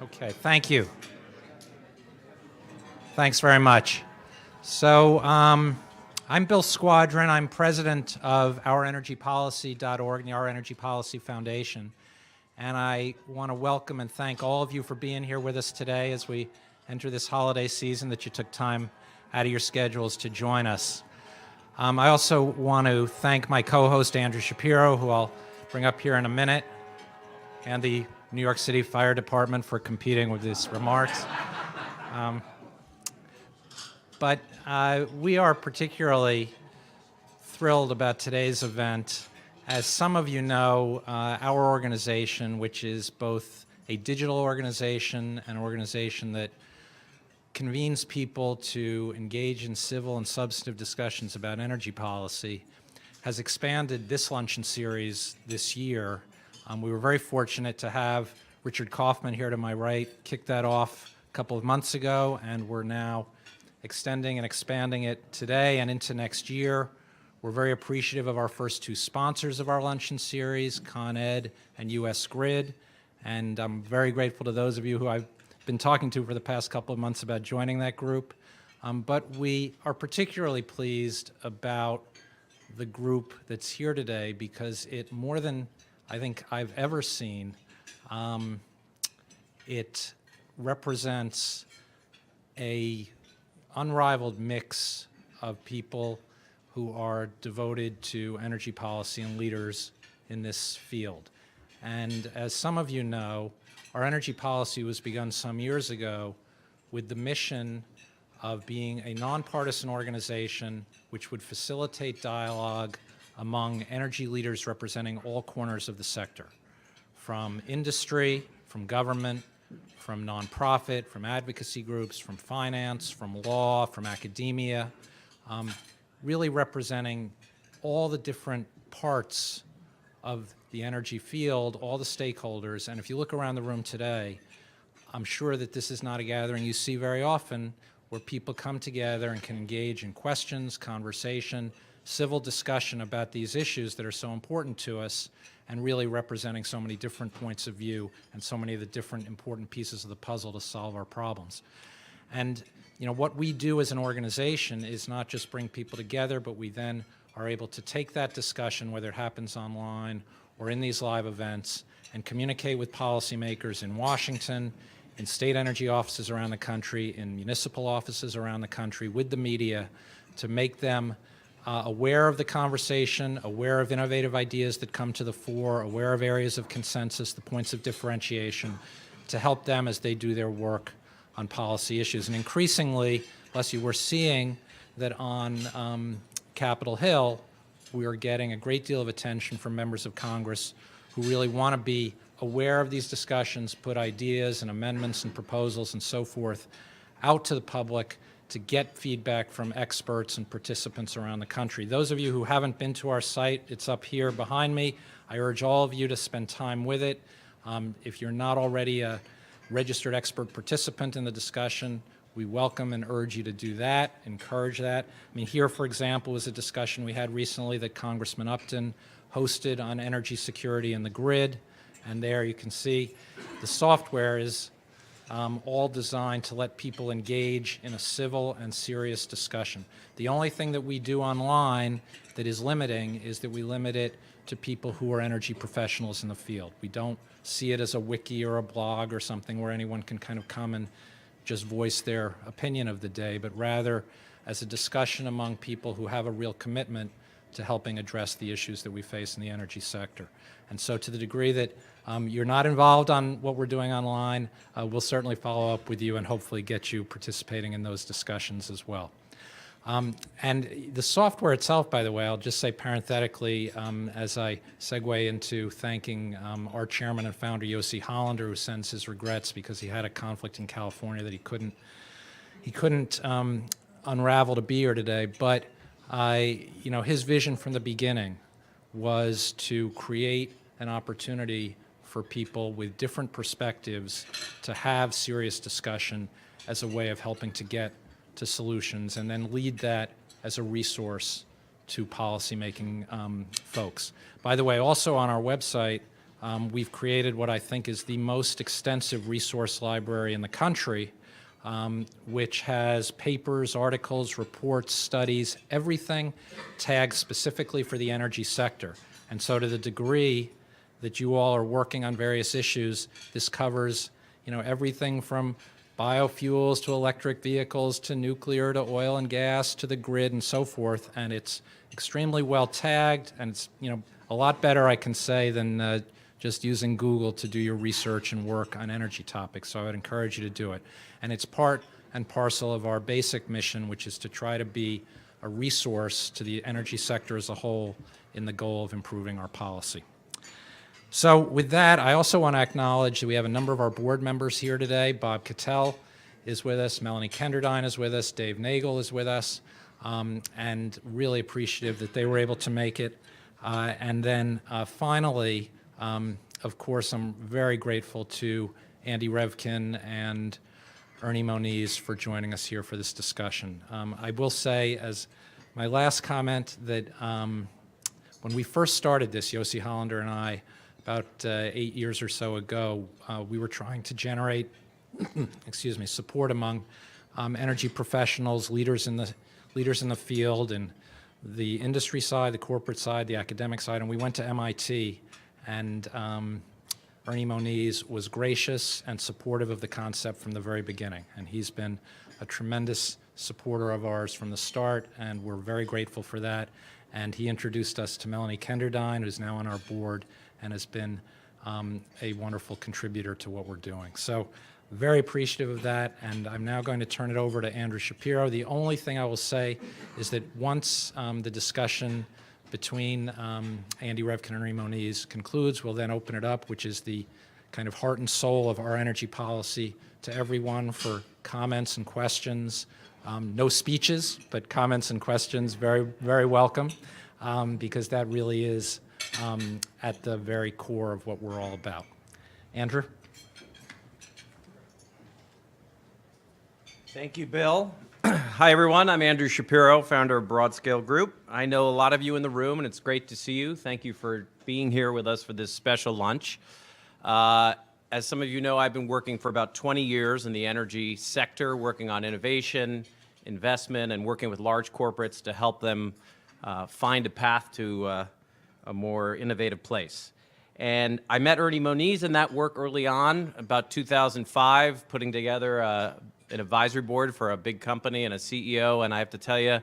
Okay, thank you. Thanks very much. So I'm Bill Squadron. I'm president of OurEnergyPolicy.org and the Our Energy Policy Foundation. And I want to welcome and thank all of you for being here with us today as we enter this holiday season, that you took time out of your schedules to join us. I also want to thank my co-host, Andrew Shapiro, who I'll bring up here in a minute, and the New York City Fire Department for competing with his remarks. But we are particularly thrilled about today's event. As some of you know, our organization, which is both a digital organization and an organization that convenes people to engage in civil and substantive discussions about energy policy, has expanded this luncheon series this year. We were very fortunate to have Richard Kaufman here to my right kick that off a couple of months ago, and we're now extending and expanding it today and into next year. We're very appreciative of our first two sponsors of our luncheon series, Con Ed and US Grid, and I'm very grateful to those of you who I've been talking to for the past couple of months about joining that group. But we are particularly pleased about the group that's here today because it, more than I think I've ever seen, it represents a unrivaled mix of people who are devoted to energy policy and leaders in this field. And as some of you know, our energy policy was begun some years ago with the mission of being a nonpartisan organization which would facilitate dialogue among energy leaders representing all corners of the sector, from industry, from government, from nonprofit, from advocacy groups, from finance, from law, from academia, really representing all the different parts of the energy field, all the stakeholders. And if you look around the room today, I'm sure that this is not a gathering you see very often where people come together and can engage in questions, conversation, civil discussion about these issues that are so important to us, and really representing so many different points of view and so many of the different important pieces of the puzzle to solve our problems. And you know, what we do as an organization is not just bring people together, but we then are able to take that discussion, whether it happens online or in these live events, and communicate with policymakers in Washington, in state energy offices around the country, in municipal offices around the country, with the media, to make them aware of the conversation, aware of innovative ideas that come to the fore, aware of areas of consensus, the points of differentiation, to help them as they do their work on policy issues. And increasingly, Leslie, we're seeing that on Capitol Hill, we are getting a great deal of attention from members of Congress who really want to be aware of these discussions, put ideas and amendments and proposals and so forth out to the public to get feedback from experts and participants around the country. Those of you who haven't been to our site, it's up here behind me. I urge all of you to spend time with it. If you're not already a registered expert participant in the discussion, we welcome and urge you to do that, encourage that. I mean, here, for example, was a discussion we had recently that Congressman Upton hosted on energy security and the grid. And there you can see the software is all designed to let people engage in a civil and serious discussion. The only thing that we do online that is limiting is that we limit it to people who are energy professionals in the field. We don't see it as a wiki or a blog or something where anyone can kind of come and just voice their opinion of the day, but rather as a discussion among people who have a real commitment to helping address the issues that we face in the energy sector. And so to the degree that you're not involved on what we're doing online, we'll certainly follow up with you and hopefully get you participating in those discussions as well. And the software itself, by the way, I'll just say parenthetically, as I segue into thanking our chairman and founder, Yossi Hollander, who sends his regrets because he had a conflict in California that he couldn't unravel to be here today. But you know, his vision from the beginning was to create an opportunity for people with different perspectives to have serious discussion as a way of helping to get to solutions, and then lead that as a resource to policymaking folks. By the way, also on our website, we've created what I think is the most extensive resource library in the country, which has papers, articles, reports, studies, everything tagged specifically for the energy sector. And so to the degree that you all are working on various issues, this covers, everything from biofuels to electric vehicles to nuclear to oil and gas to the grid and so forth. And it's extremely well tagged, and it's, a lot better, I can say, than just using Google to do your research and work on energy topics. So I would encourage you to do it. And it's part and parcel of our basic mission, which is to try to be a resource to the energy sector as a whole in the goal of improving our policy. So with that, I also want to acknowledge that we have a number of our board members here today. Bob Cattell is with us, Melanie Kenderdine is with us, Dave Nagel is with us, and really appreciative that they were able to make it. And then finally, of course, I'm very grateful to Andy Revkin and Ernie Moniz for joining us here for this discussion. I will say, as my last comment, that when we first started this, Yossi Hollander and I, about 8 years or so ago, we were trying to generate, support among energy professionals, leaders in the field, and the industry side, the corporate side, the academic side, and we went to MIT, and Ernie Moniz was gracious and supportive of the concept from the very beginning, and he's been a tremendous supporter of ours from the start, and we're very grateful for that. And he introduced us to Melanie Kenderdine, who's now on our board and has been a wonderful contributor to what we're doing. So very appreciative of that, and I'm now going to turn it over to Andrew Shapiro. The only thing I will say is that once the discussion between Andy Revkin and Ernie Moniz concludes, we'll then open it up, which is the kind of heart and soul of our energy policy, to everyone for comments and questions. No speeches, but comments and questions, very, very welcome, because that really is at the very core of what we're all about. Andrew? Thank you, Bill. Hi, everyone. I'm Andrew Shapiro, founder of Broadscale Group. I know a lot of you in the room, and it's great to see you. Thank you for being here with us for this special lunch. As some of you know, I've been working for about 20 years in the energy sector, working on innovation, investment, and working with large corporates to help them find a path to a more innovative place. And I met Ernie Moniz in that work early on, about 2005, putting together an advisory board for a big company and a CEO, and I have to tell you,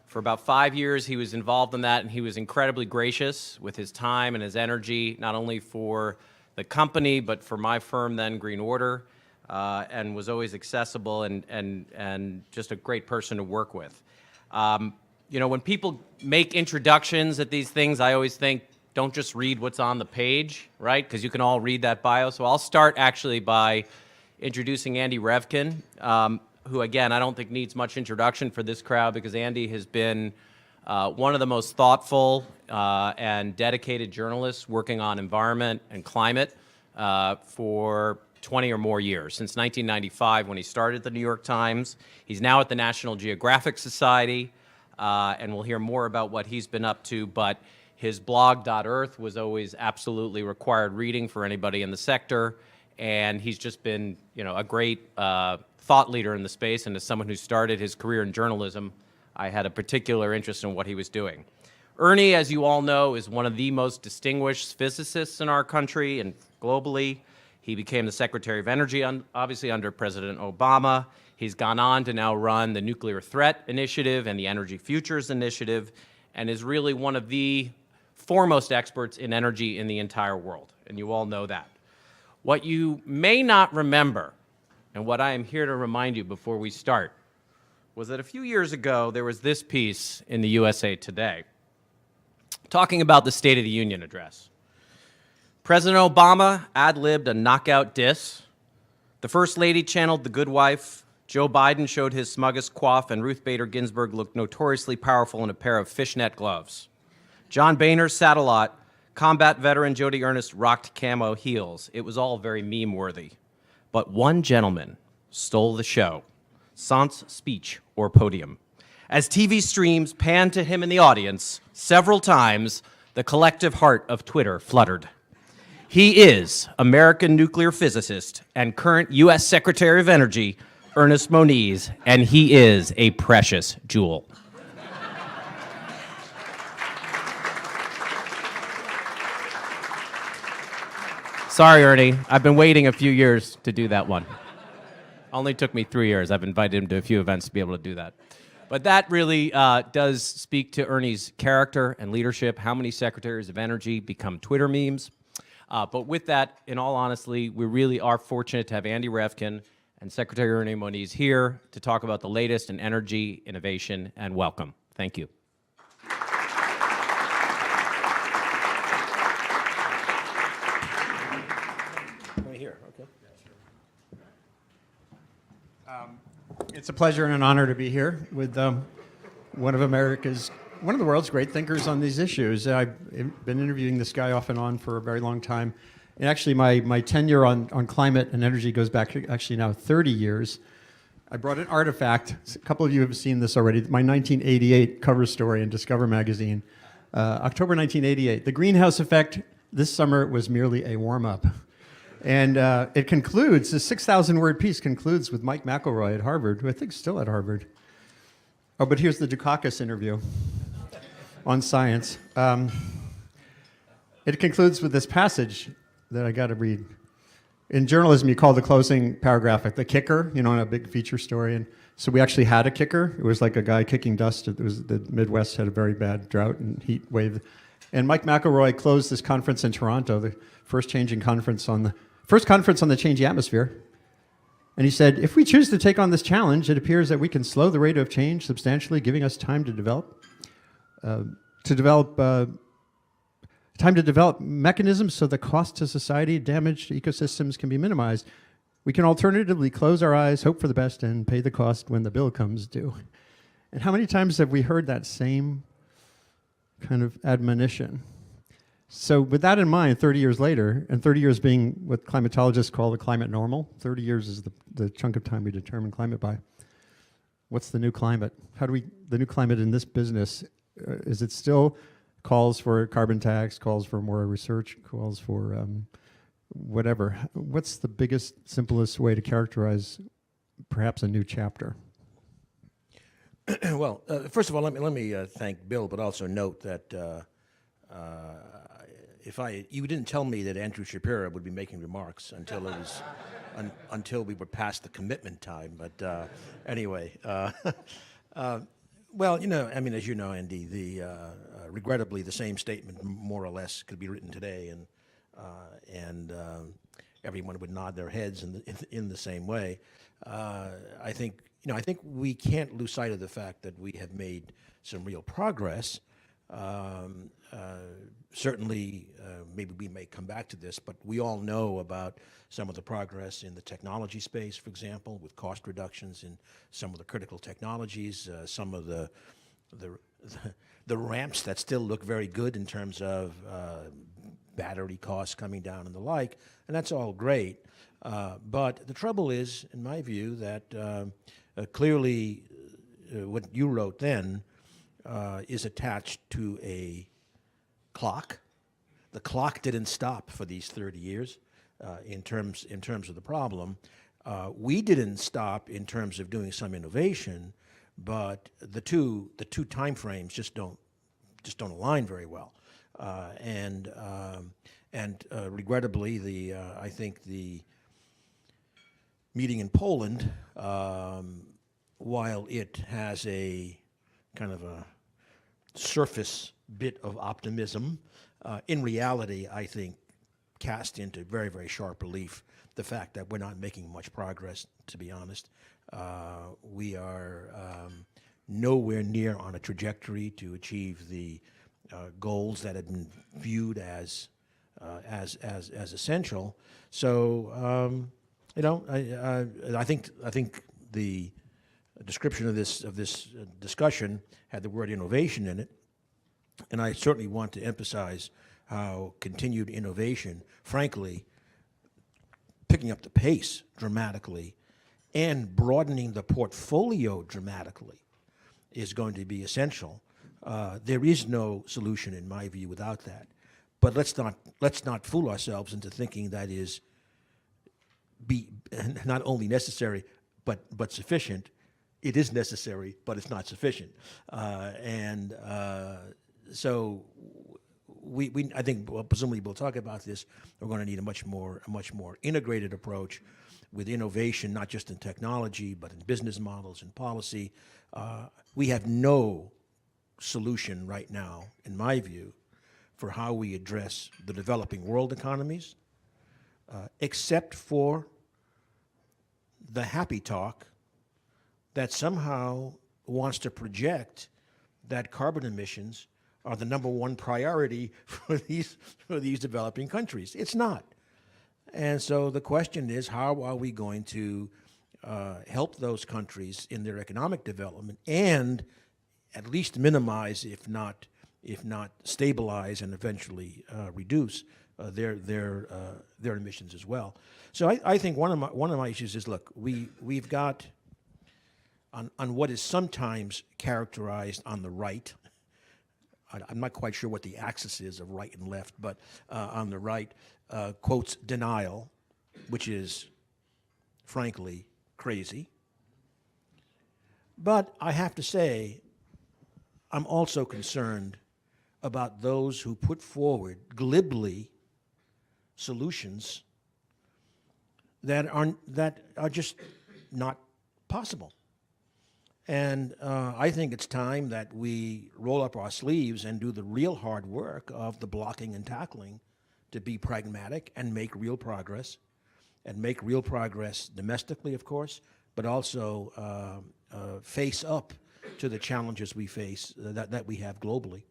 for about 5 years he was involved in that, and he was incredibly gracious with his time and his energy, not only for the company, but for my firm then, Green Order, and was always accessible and just a great person to work with. When people make introductions at these things, I always think, don't just read what's on the page, right? Because you can all read that bio. So I'll start actually by introducing Andy Revkin, who, again, I don't think needs much introduction for this crowd, because Andy has been one of the most thoughtful and dedicated journalists working on environment and climate for 20 or more years, since 1995 when he started at the New York Times. He's now at the National Geographic Society, and we'll hear more about what he's been up to, but his blog, .earth, was always absolutely required reading for anybody in the sector, and he's just been, a great thought leader in the space, and as someone who started his career in journalism, I had a particular interest in what he was doing. Ernie, as you all know, is one of the most distinguished physicists in our country and globally. He became the Secretary of Energy, obviously under President Obama. He's gone on to now run the Nuclear Threat Initiative and the Energy Futures Initiative, and is really one of the foremost experts in energy in the entire world, and you all know that. What you may not remember, and what I am here to remind you before we start, was that a few years ago there was this piece in the USA Today talking about the State of the Union address. President Obama ad-libbed a knockout diss. The First Lady channeled The Good Wife. Joe Biden showed his smuggest quaff, and Ruth Bader Ginsburg looked notoriously powerful in a pair of fishnet gloves. John Boehner sat a lot. Combat veteran Jody Ernest rocked camo heels. It was all very meme-worthy. But one gentleman stole the show, sans speech or podium. As TV streams panned to him in the audience, several times, the collective heart of Twitter fluttered. He is American nuclear physicist and current U.S. Secretary of Energy, Ernest Moniz, and he is a precious jewel. Sorry, Ernie. I've been waiting a few years to do that one. Only took me 3 years. I've invited him to a few events to be able to do that. But that really does speak to Ernie's character and leadership. How many secretaries of energy become Twitter memes? But with that, in all honesty, we really are fortunate to have Andy Revkin and Secretary Ernie Moniz here to talk about the latest in energy innovation, and welcome. Thank you. Right here, okay. It's a pleasure and an honor to be here with one of the world's great thinkers on these issues. I've been interviewing this guy off and on for a very long time. And actually, my tenure on climate and energy goes back actually now 30 years. I brought an artifact. A couple of you have seen this already. My 1988 cover story in Discover magazine. October 1988. The greenhouse effect this summer was merely a warm-up. And it concludes, this 6,000-word piece concludes with Mike McElroy at Harvard, who I think is still at Harvard. Oh, but here's the Dukakis interview on science. It concludes with this passage that I got to read. In journalism, you call the closing paragraph the kicker, in a big feature story. And so we actually had a kicker. It was like a guy kicking dust. The Midwest had a very bad drought and heat wave. And Mike McElroy closed this conference in Toronto, the first conference on the changing atmosphere. And he said, if we choose to take on this challenge, it appears that we can slow the rate of change substantially, giving us time to develop mechanisms so the cost to society, damage to ecosystems can be minimized. We can alternatively close our eyes, hope for the best, and pay the cost when the bill comes due. And how many times have we heard that same kind of admonition? So with that in mind, 30 years later, and 30 years being what climatologists call the climate normal, 30 years is the chunk of time we determine climate by. What's the new climate? The new climate in this business, is it still calls for a carbon tax, calls for more research, calls for whatever? What's the biggest, simplest way to characterize perhaps a new chapter? Well, first of all, let me thank Bill, but also note that you didn't tell me that Andrew Shapiro would be making remarks until it was until we were past the commitment time. But anyway, well, as you know, Andy, regrettably, the same statement more or less could be written today, and everyone would nod their heads in the same way. I think we can't lose sight of the fact that we have made some real progress. Certainly, maybe we may come back to this, but we all know about some of the progress in the technology space, for example, with cost reductions in some of the critical technologies, some of the ramps that still look very good in terms of battery costs coming down and the like, and that's all great. But the trouble is, in my view, that clearly what you wrote then is attached to a clock. The clock didn't stop for these 30 years in terms of the problem. We didn't stop in terms of doing some innovation, but the two time frames just don't align very well. And regrettably, I think the meeting in Poland, while it has a kind of a surface bit of optimism, in reality, I think, cast into very, very sharp relief the fact that we're not making much progress, to be honest. We are nowhere near on a trajectory to achieve the goals that have been viewed as essential. So, I think the description of this discussion had the word innovation in it, and I certainly want to emphasize how continued innovation, frankly, picking up the pace dramatically and broadening the portfolio dramatically is going to be essential. There is no solution, in my view, without that. But let's not fool ourselves into thinking that is not only necessary but sufficient. It is necessary, but it's not sufficient. So I think presumably we'll talk about this. We're going to need a much more integrated approach with innovation, not just in technology, but in business models and policy. We have no solution right now, in my view, for how we address the developing world economies, except for the happy talk that somehow wants to project that carbon emissions are the #1 priority for these developing countries. It's not. And so the question is, how are we going to help those countries in their economic development and at least minimize, if not stabilize and eventually reduce their emissions as well? So I think one of my issues is, look, we've got on what is sometimes characterized on the right. I'm not quite sure what the axis is of right and left, but on the right, quotes denial, which is frankly crazy. But I have to say, I'm also concerned about those who put forward glibly solutions that are just not possible. And I think it's time that we roll up our sleeves and do the real hard work of the blocking and tackling to be pragmatic and make real progress, domestically, of course, but also face up to the challenges we face that we have globally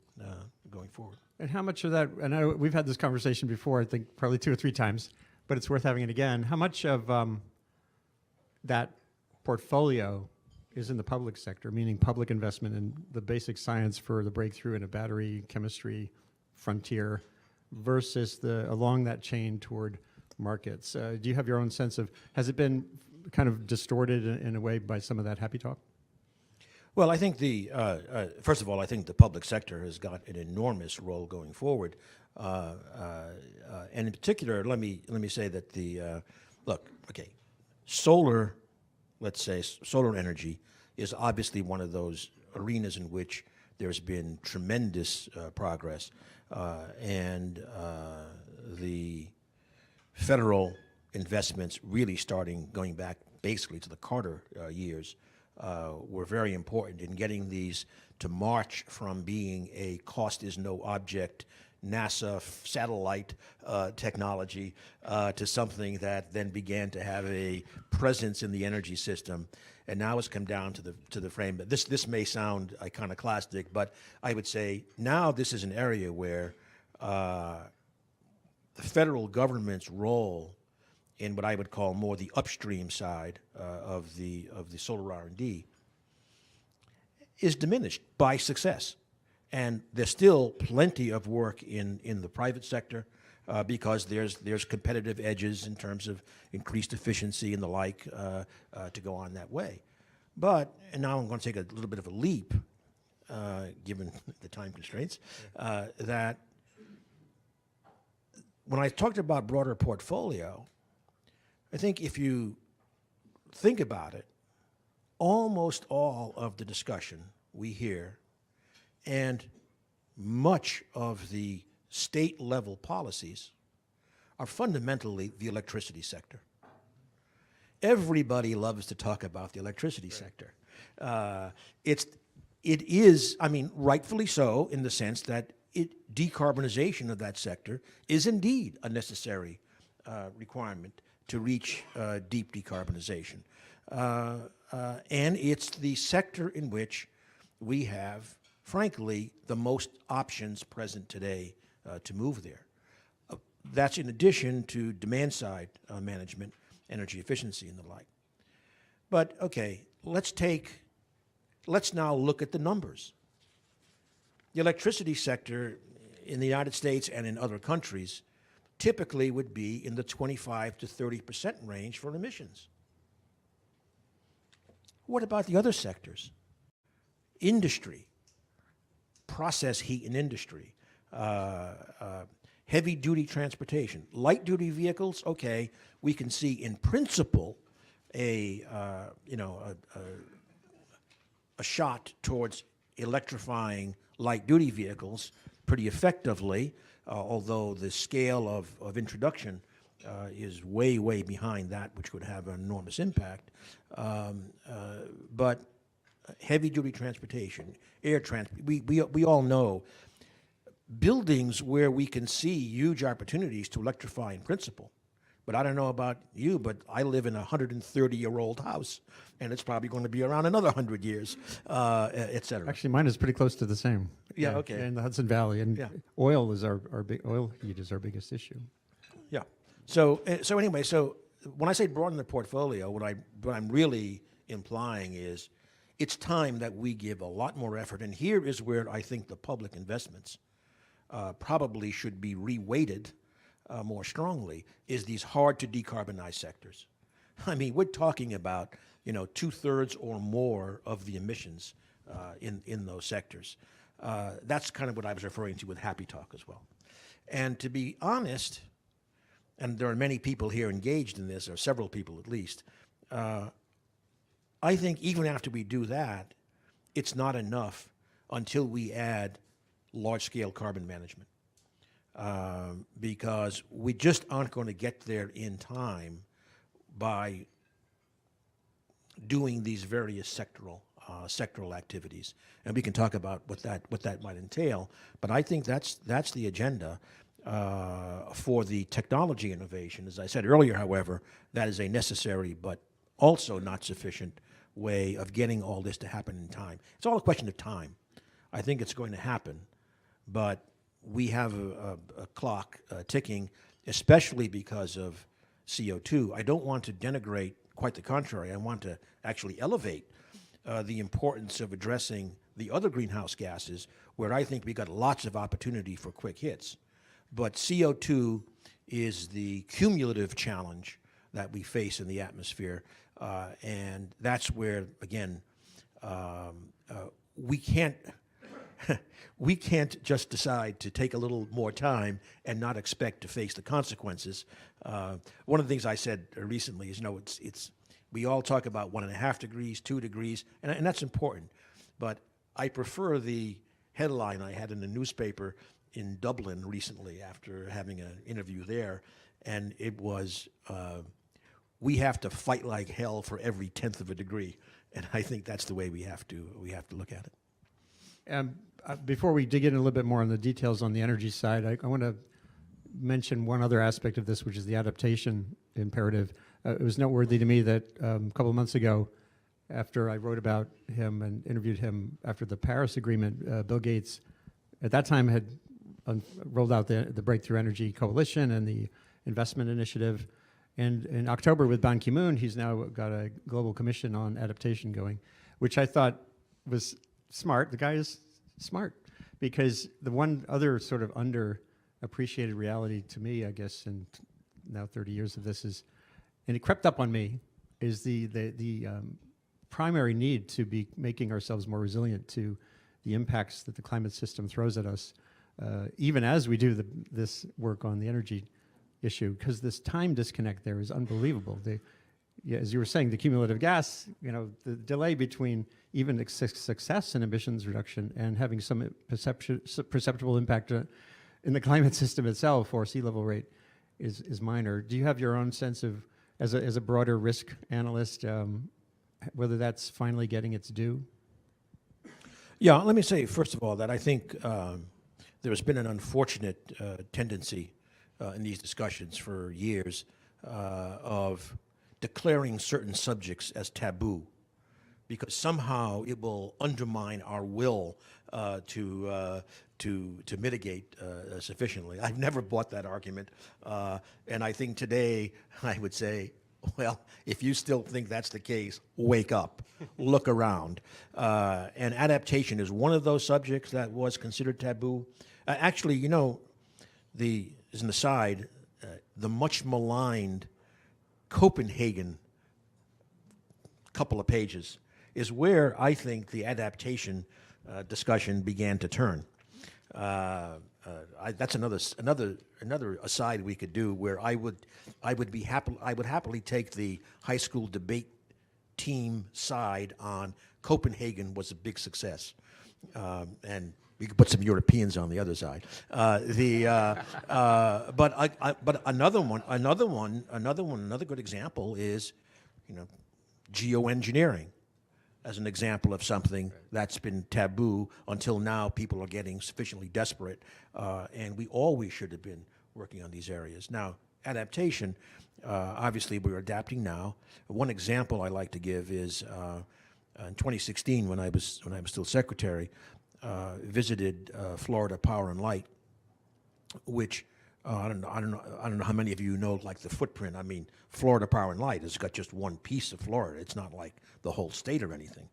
going forward. And how much of that, and I know we've had this conversation before, I think probably 2 or 3 times, but it's worth having it again. How much of that portfolio is in the public sector, meaning public investment in the basic science for the breakthrough in a battery chemistry frontier versus along that chain toward markets? Do you have your own sense of, has it been kind of distorted in a way by some of that happy talk? Well, I think first of all, I think the public sector has got an enormous role going forward, and in particular, let me say that solar, let's say solar energy, is obviously one of those arenas in which there's been tremendous progress, and the federal investments really going back basically to the Carter years, were very important in getting these to march from being a cost is no object NASA satellite technology to something that then began to have a presence in the energy system, and now it's come down to the frame. This may sound iconoclastic, but I would say now this is an area where the federal government's role in what I would call more the upstream side of the solar R&D is diminished by success. And there's still plenty of work in the private sector because there's competitive edges in terms of increased efficiency and the like to go on that way. And now I'm going to take a little bit of a leap, given the time constraints, that when I talked about broader portfolio, I think if you think about it, almost all of the discussion we hear and much of the state-level policies are fundamentally the electricity sector. Everybody loves to talk about the electricity sector. It is, I mean, rightfully so, in the sense that decarbonization of that sector is indeed a necessary requirement to reach deep decarbonization. And it's the sector in which we have, frankly, the most options present today to move there. That's in addition to demand-side management, energy efficiency, and the like. But, okay, let's now look at the numbers. The electricity sector in the United States and in other countries typically would be in the 25 to 30% range for emissions. What about the other sectors? Industry, process heat and industry, heavy-duty transportation. Light-duty vehicles, okay, we can see in principle a shot towards electrifying light-duty vehicles pretty effectively, although the scale of introduction is way, way behind that, which would have an enormous impact. But heavy-duty transportation, air transport, we all know buildings where we can see huge opportunities to electrify in principle. But I don't know about you, but I live in a 130-year-old house, and it's probably going to be around another 100 years, et cetera. Actually, mine is pretty close to the same. Yeah, okay. In the Hudson Valley, and Yeah. oil is our big oil heat is our biggest issue. Yeah. So anyway, so when I say broaden the portfolio, what I'm really implying is it's time that we give a lot more effort, and here is where I think the public investments probably should be reweighted more strongly, is these hard to decarbonize sectors. I mean, we're talking about 2/3 or more of the emissions in those sectors. That's kind of what I was referring to with Happy Talk as well. And to be honest, and there are many people here engaged in this, or several people at least, I think even after we do that, it's not enough until we add large-scale carbon management. Because we just aren't going to get there in time by doing these various sectoral activities, and we can talk about what that might entail. But I think that's the agenda for the technology innovation. As I said earlier, however, that is a necessary but also not sufficient way of getting all this to happen in time. It's all a question of time. I think it's going to happen, but we have a clock ticking, especially because of CO2. I don't want to denigrate, quite the contrary. I want to actually elevate the importance of addressing the other greenhouse gases, where I think we got lots of opportunity for quick hits. But CO2 is the cumulative challenge that we face in the atmosphere, and that's where, again, we can't we can't just decide to take a little more time and not expect to face the consequences. One of the things I said recently is, it's we all talk about 1.5 degrees, 2 degrees, and that's important. But I prefer the headline I had in the newspaper in Dublin recently after having an interview there, and it was, we have to fight like hell for every 1/10 of a degree, and I think that's the way we have to look at it. Before we dig in a little bit more on the details on the energy side, I want to mention one other aspect of this, which is the adaptation imperative. It was noteworthy to me that a couple of months ago, after I wrote about him and interviewed him after the Paris Agreement, Bill Gates at that time had rolled out the Breakthrough Energy Coalition and the Investment Initiative. And in October with Ban Ki-moon, he's now got a global commission on adaptation going, which I thought was smart. The guy is smart, because the one other sort of underappreciated reality to me, I guess, in now 30 years of this is, and it crept up on me, is the primary need to be making ourselves more resilient to the impacts that the climate system throws at us, even as we do this work on the energy issue, because this time disconnect there is unbelievable. As you were saying, the cumulative gas, the delay between even success in emissions reduction and having some perceptible impact in the climate system itself or sea level rate is minor. Do you have your own sense of, as a broader risk analyst, whether that's finally getting its due? Yeah, let me say, first of all, that I think there has been an unfortunate tendency in these discussions for years of declaring certain subjects as taboo, because somehow it will undermine our will to mitigate sufficiently. I've never bought that argument, and I think today I would say, well, if you still think that's the case, wake up, look around. And adaptation is one of those subjects that was considered taboo. Actually, as an aside, the much maligned Copenhagen couple of pages is where I think the adaptation discussion began to turn. That's another aside we could do, where I would happily take the high school debate team side on Copenhagen was a big success, and we could put some Europeans on the other side. But another good example is, geoengineering, as an example of something that's been taboo until now. People are getting sufficiently desperate, and we always should have been working on these areas. Now, adaptation, obviously we're adapting now. One example I like to give is in 2016, when I was still secretary, visited Florida Power and Light, which I don't know how many of you know, like, the footprint. I mean, Florida Power and Light has got just one piece of Florida. It's not like the whole state or anything.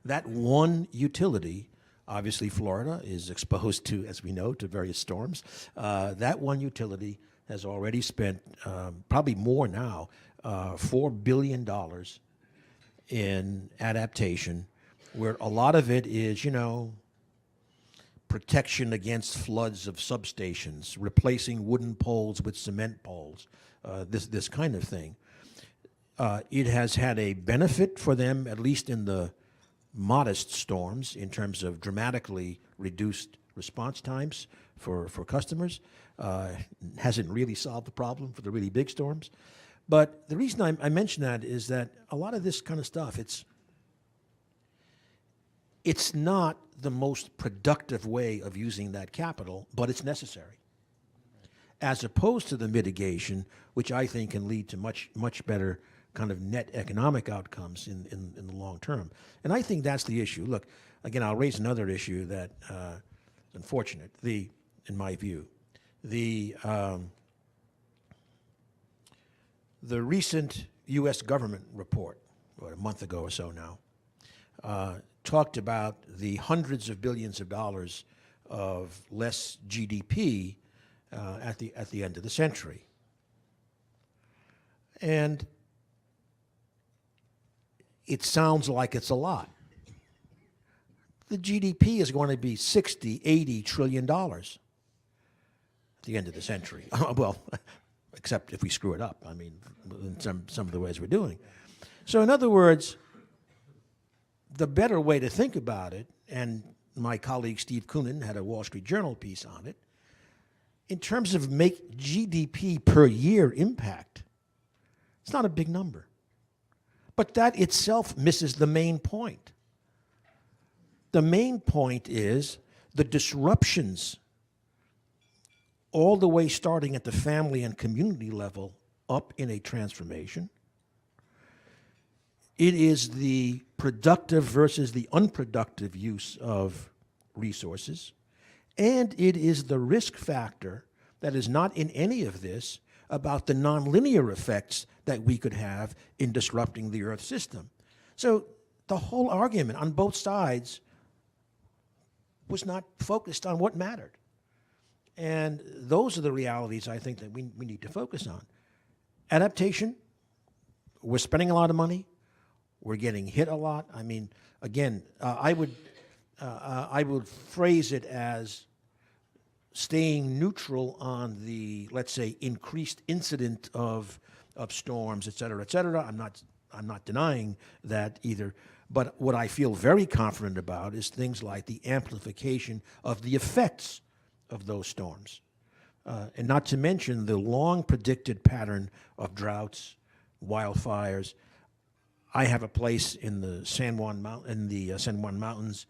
That one utility, obviously Florida is exposed to, as we know, to various storms. That one utility has already spent, probably more now, $4 billion in adaptation, where a lot of it is, protection against floods of substations, replacing wooden poles with cement poles, this kind of thing. It has had a benefit for them, at least in the modest storms, in terms of dramatically reduced response times for customers. Hasn't really solved the problem for the really big storms. But the reason I mention that is that a lot of this kind of stuff, it's not the most productive way of using that capital, but it's necessary, as opposed to the mitigation, which I think can lead to much better kind of net economic outcomes in the long term. And I think that's the issue. Look, again, I'll raise another issue that is unfortunate, in my view. The recent U.S. government report, a month ago or so now, talked about the hundreds of billions of dollars of less GDP at the end of the century. And it sounds like it's a lot. The GDP is going to be $60–80 trillion at the end of the century. Well, except if we screw it up, I mean, in some of the ways we're doing. So in other words, the better way to think about it, and my colleague Steve Koonin had a Wall Street Journal piece on it, in terms of make GDP per year impact, it's not a big number. But that itself misses the main point. The main point is the disruptions, all the way starting at the family and community level up in a transformation. It is the productive versus the unproductive use of resources. And it is the risk factor that is not in any of this about the nonlinear effects that we could have in disrupting the Earth system. So the whole argument on both sides was not focused on what mattered. And those are the realities I think that we need to focus on. Adaptation, we're spending a lot of money. We're getting hit a lot. I mean, again, I would phrase it as staying neutral on the, let's say, increased incident of storms, et cetera, et cetera. I'm not denying that either. But what I feel very confident about is things like the amplification of the effects of those storms, and not to mention the long predicted pattern of droughts, wildfires. I have a place in the San Juan Mountains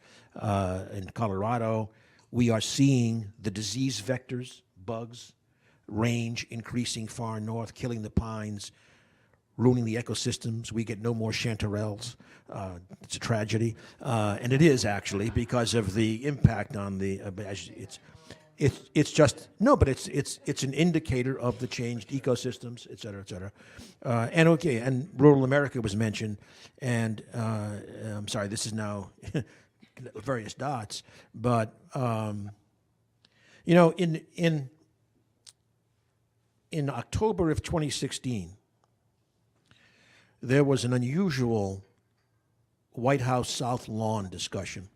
in Colorado. We are seeing the disease vectors, bugs, range increasing far north, killing the pines, ruining the ecosystems. We get no more chanterelles. It's a tragedy, and it is actually because of the impact on the. It's just no, but it's an indicator of the changed ecosystems, et cetera, et cetera. And rural America was mentioned, and I'm sorry, this is now various dots, but in October of 2016, there was an unusual White House South Lawn discussion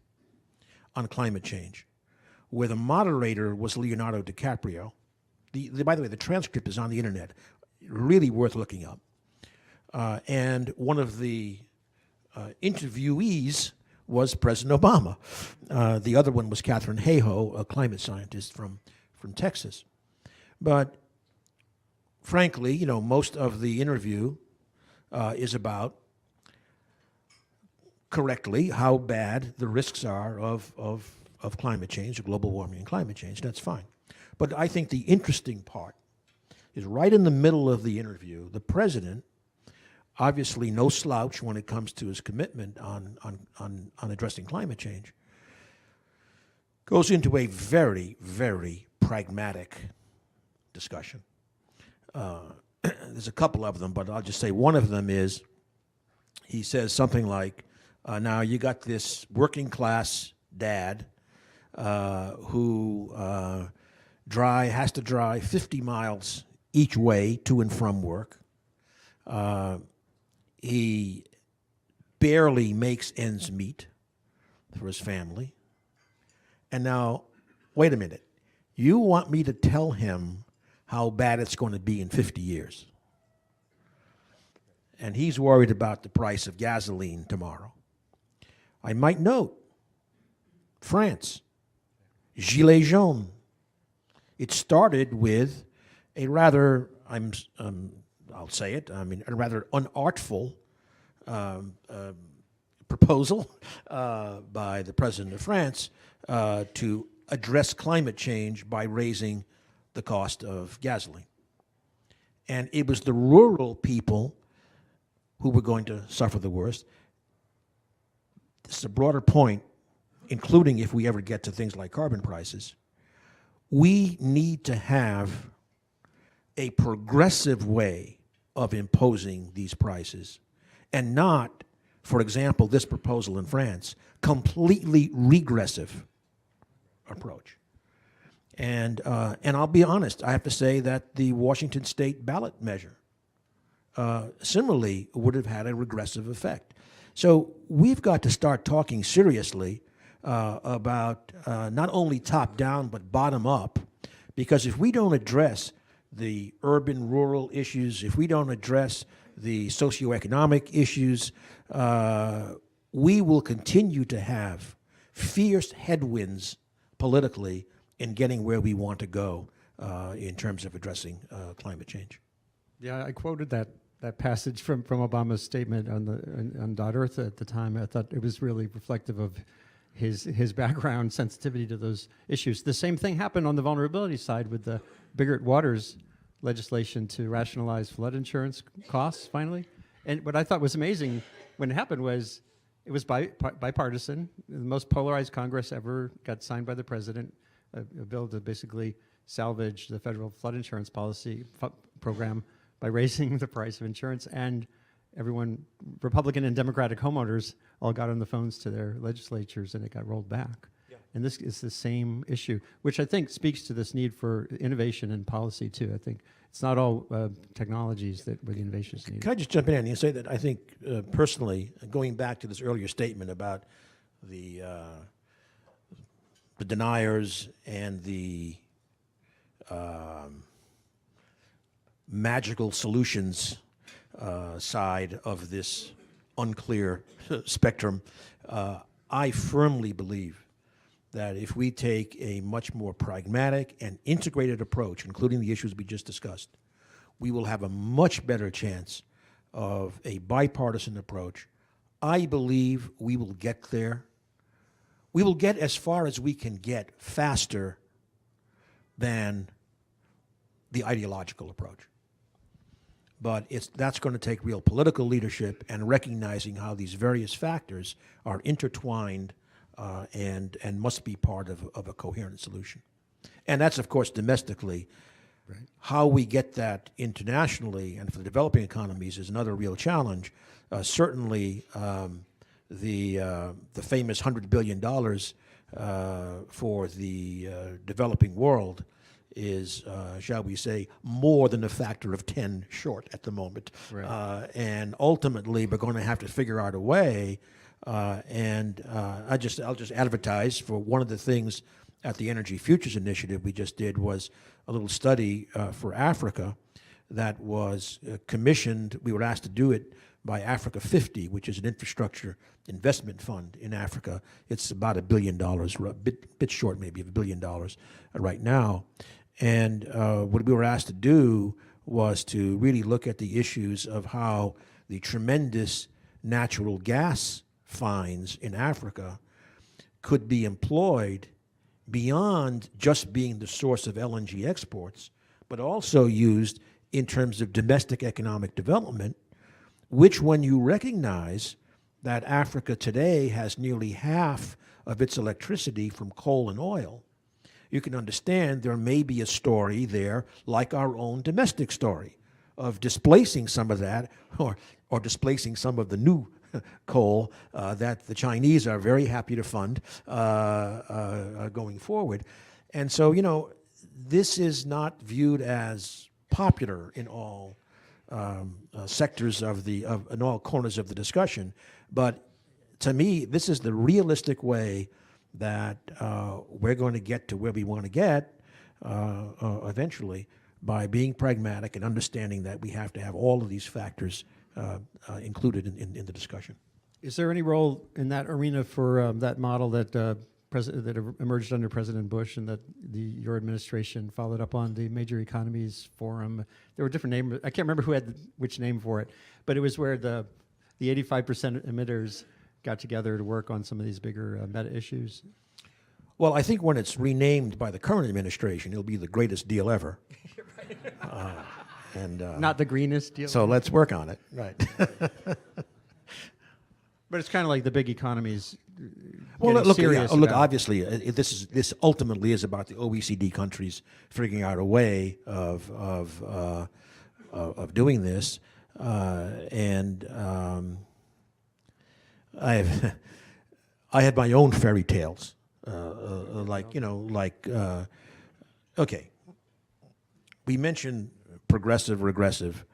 on climate change, where the moderator was Leonardo DiCaprio. By the way, the transcript is on the internet, really worth looking up. And one of the interviewees was President Obama. The other one was Catherine Hayhoe, a climate scientist from Texas. But frankly, you know, most of the interview is about, correctly, how bad the risks are of climate change, global warming and climate change. That's fine. But I think the interesting part is right in the middle of the interview, the president, obviously no slouch when it comes to his commitment on addressing climate change, goes into a very, very pragmatic discussion. There's a couple of them, but I'll just say one of them is, he says something like, now you got this working class dad who has to drive 50 miles each way to and from work. He barely makes ends meet for his family. And now, wait a minute. You want me to tell him how bad it's going to be in 50 years? And he's worried about the price of gasoline tomorrow. I might note, France, Gilets jaunes. It started with a rather, I'll say it, I mean, a rather unartful proposal by the president of France to address climate change by raising the cost of gasoline. And it was the rural people who were going to suffer the worst. This is a broader point, including if we ever get to things like carbon prices. We need to have a progressive way of imposing these prices, and not, for example, this proposal in France, completely regressive approach. And I'll be honest, I have to say that the Washington state ballot measure similarly would have had a regressive effect. So we've got to start talking seriously about not only top down but bottom up, because if we don't address the urban-rural issues, if we don't address the socioeconomic issues, we will continue to have fierce headwinds politically in getting where we want to go in terms of addressing climate change. Yeah, I quoted that passage from Obama's statement on .Earth at the time. I thought it was really reflective of his background sensitivity to those issues. The same thing happened on the vulnerability side with the Biggert-Waters legislation to rationalize flood insurance costs, finally. And what I thought was amazing when it happened was it was bipartisan. The most polarized Congress ever got signed by the president, a bill to basically salvage the federal flood insurance policy program by raising the price of insurance, and everyone, Republican and Democratic homeowners, all got on the phones to their legislatures, and it got rolled back. Yeah. And this is the same issue, which I think speaks to this need for innovation and policy too. I think it's not all technologies where the innovation is needed. Can I just jump in and say that I think personally, going back to this earlier statement about the deniers and the magical solutions side of this unclear spectrum, I firmly believe that if we take a much more pragmatic and integrated approach, including the issues we just discussed, we will have a much better chance of a bipartisan approach. I believe we will get there. We will get as far as we can get faster than the ideological approach. But that's going to take real political leadership and recognizing how these various factors are intertwined and must be part of a coherent solution. And that's, of course, domestically. Right. How we get that internationally and for the developing economies is another real challenge. Certainly, the famous $100 billion for the developing world is, shall we say, more than a factor of 10 short at the moment. Right. And ultimately, we're going to have to figure out a way. I'll just advertise for one of the things at the Energy Futures Initiative we just did was a little study for Africa that was commissioned. We were asked to do it by Africa 50, which is an infrastructure investment fund in Africa. It's about $1 billion, a bit short maybe of $1 billion right now. And what we were asked to do was to really look at the issues of how the tremendous natural gas finds in Africa could be employed beyond just being the source of LNG exports, but also used in terms of domestic economic development, which when you recognize that Africa today has nearly half of its electricity from coal and oil, you can understand there may be a story there like our own domestic story of displacing some of that or displacing some of the new coal that the Chinese are very happy to fund going forward. And so, you know, this is not viewed as popular in all sectors in all corners of the discussion. But to me, this is the realistic way that we're going to get to where we want to get eventually by being pragmatic and understanding that we have to have all of these factors included in the discussion. Is there any role in that arena for that model that that emerged under President Bush and that your administration followed up on, the Major Economies Forum? There were different names. I can't remember who had which name for it, but it was where the 85% emitters got together to work on some of these bigger meta issues. Well, I think when it's renamed by the current administration, it'll be the greatest deal ever. Not the greenest deal. So let's work on it. Right. But it's kind of like the big economies. Well, getting look, serious look. about- Obviously, this ultimately is about the OECD countries figuring out a way of doing this, I had my own fairy tales, okay. We mentioned progressive, regressive.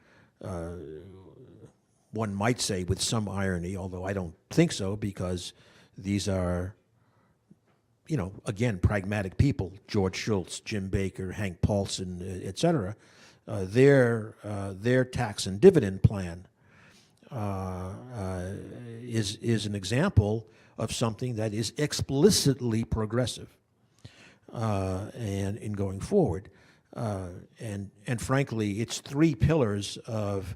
One might say with some irony, although I don't think so, because these are, you know, again, pragmatic people, George Shultz, Jim Baker, Hank Paulson, et cetera. Their tax and dividend plan is an example of something that is explicitly progressive and in going forward. And frankly, it's three pillars of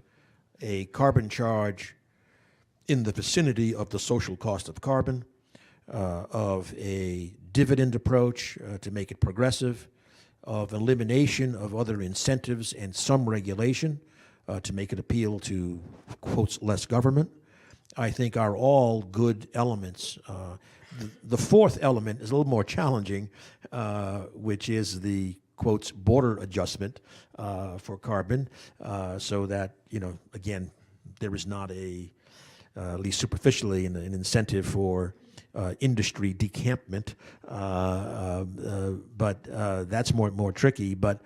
a carbon charge in the vicinity of the social cost of carbon, of a dividend approach to make it progressive, of elimination of other incentives and some regulation to make it appeal to, quotes, less government, I think are all good elements. The fourth element is a little more challenging, which is the, quotes, border adjustment for carbon, so that, you know, again, there is not at least superficially, an incentive for industry decampment, but that's more tricky. But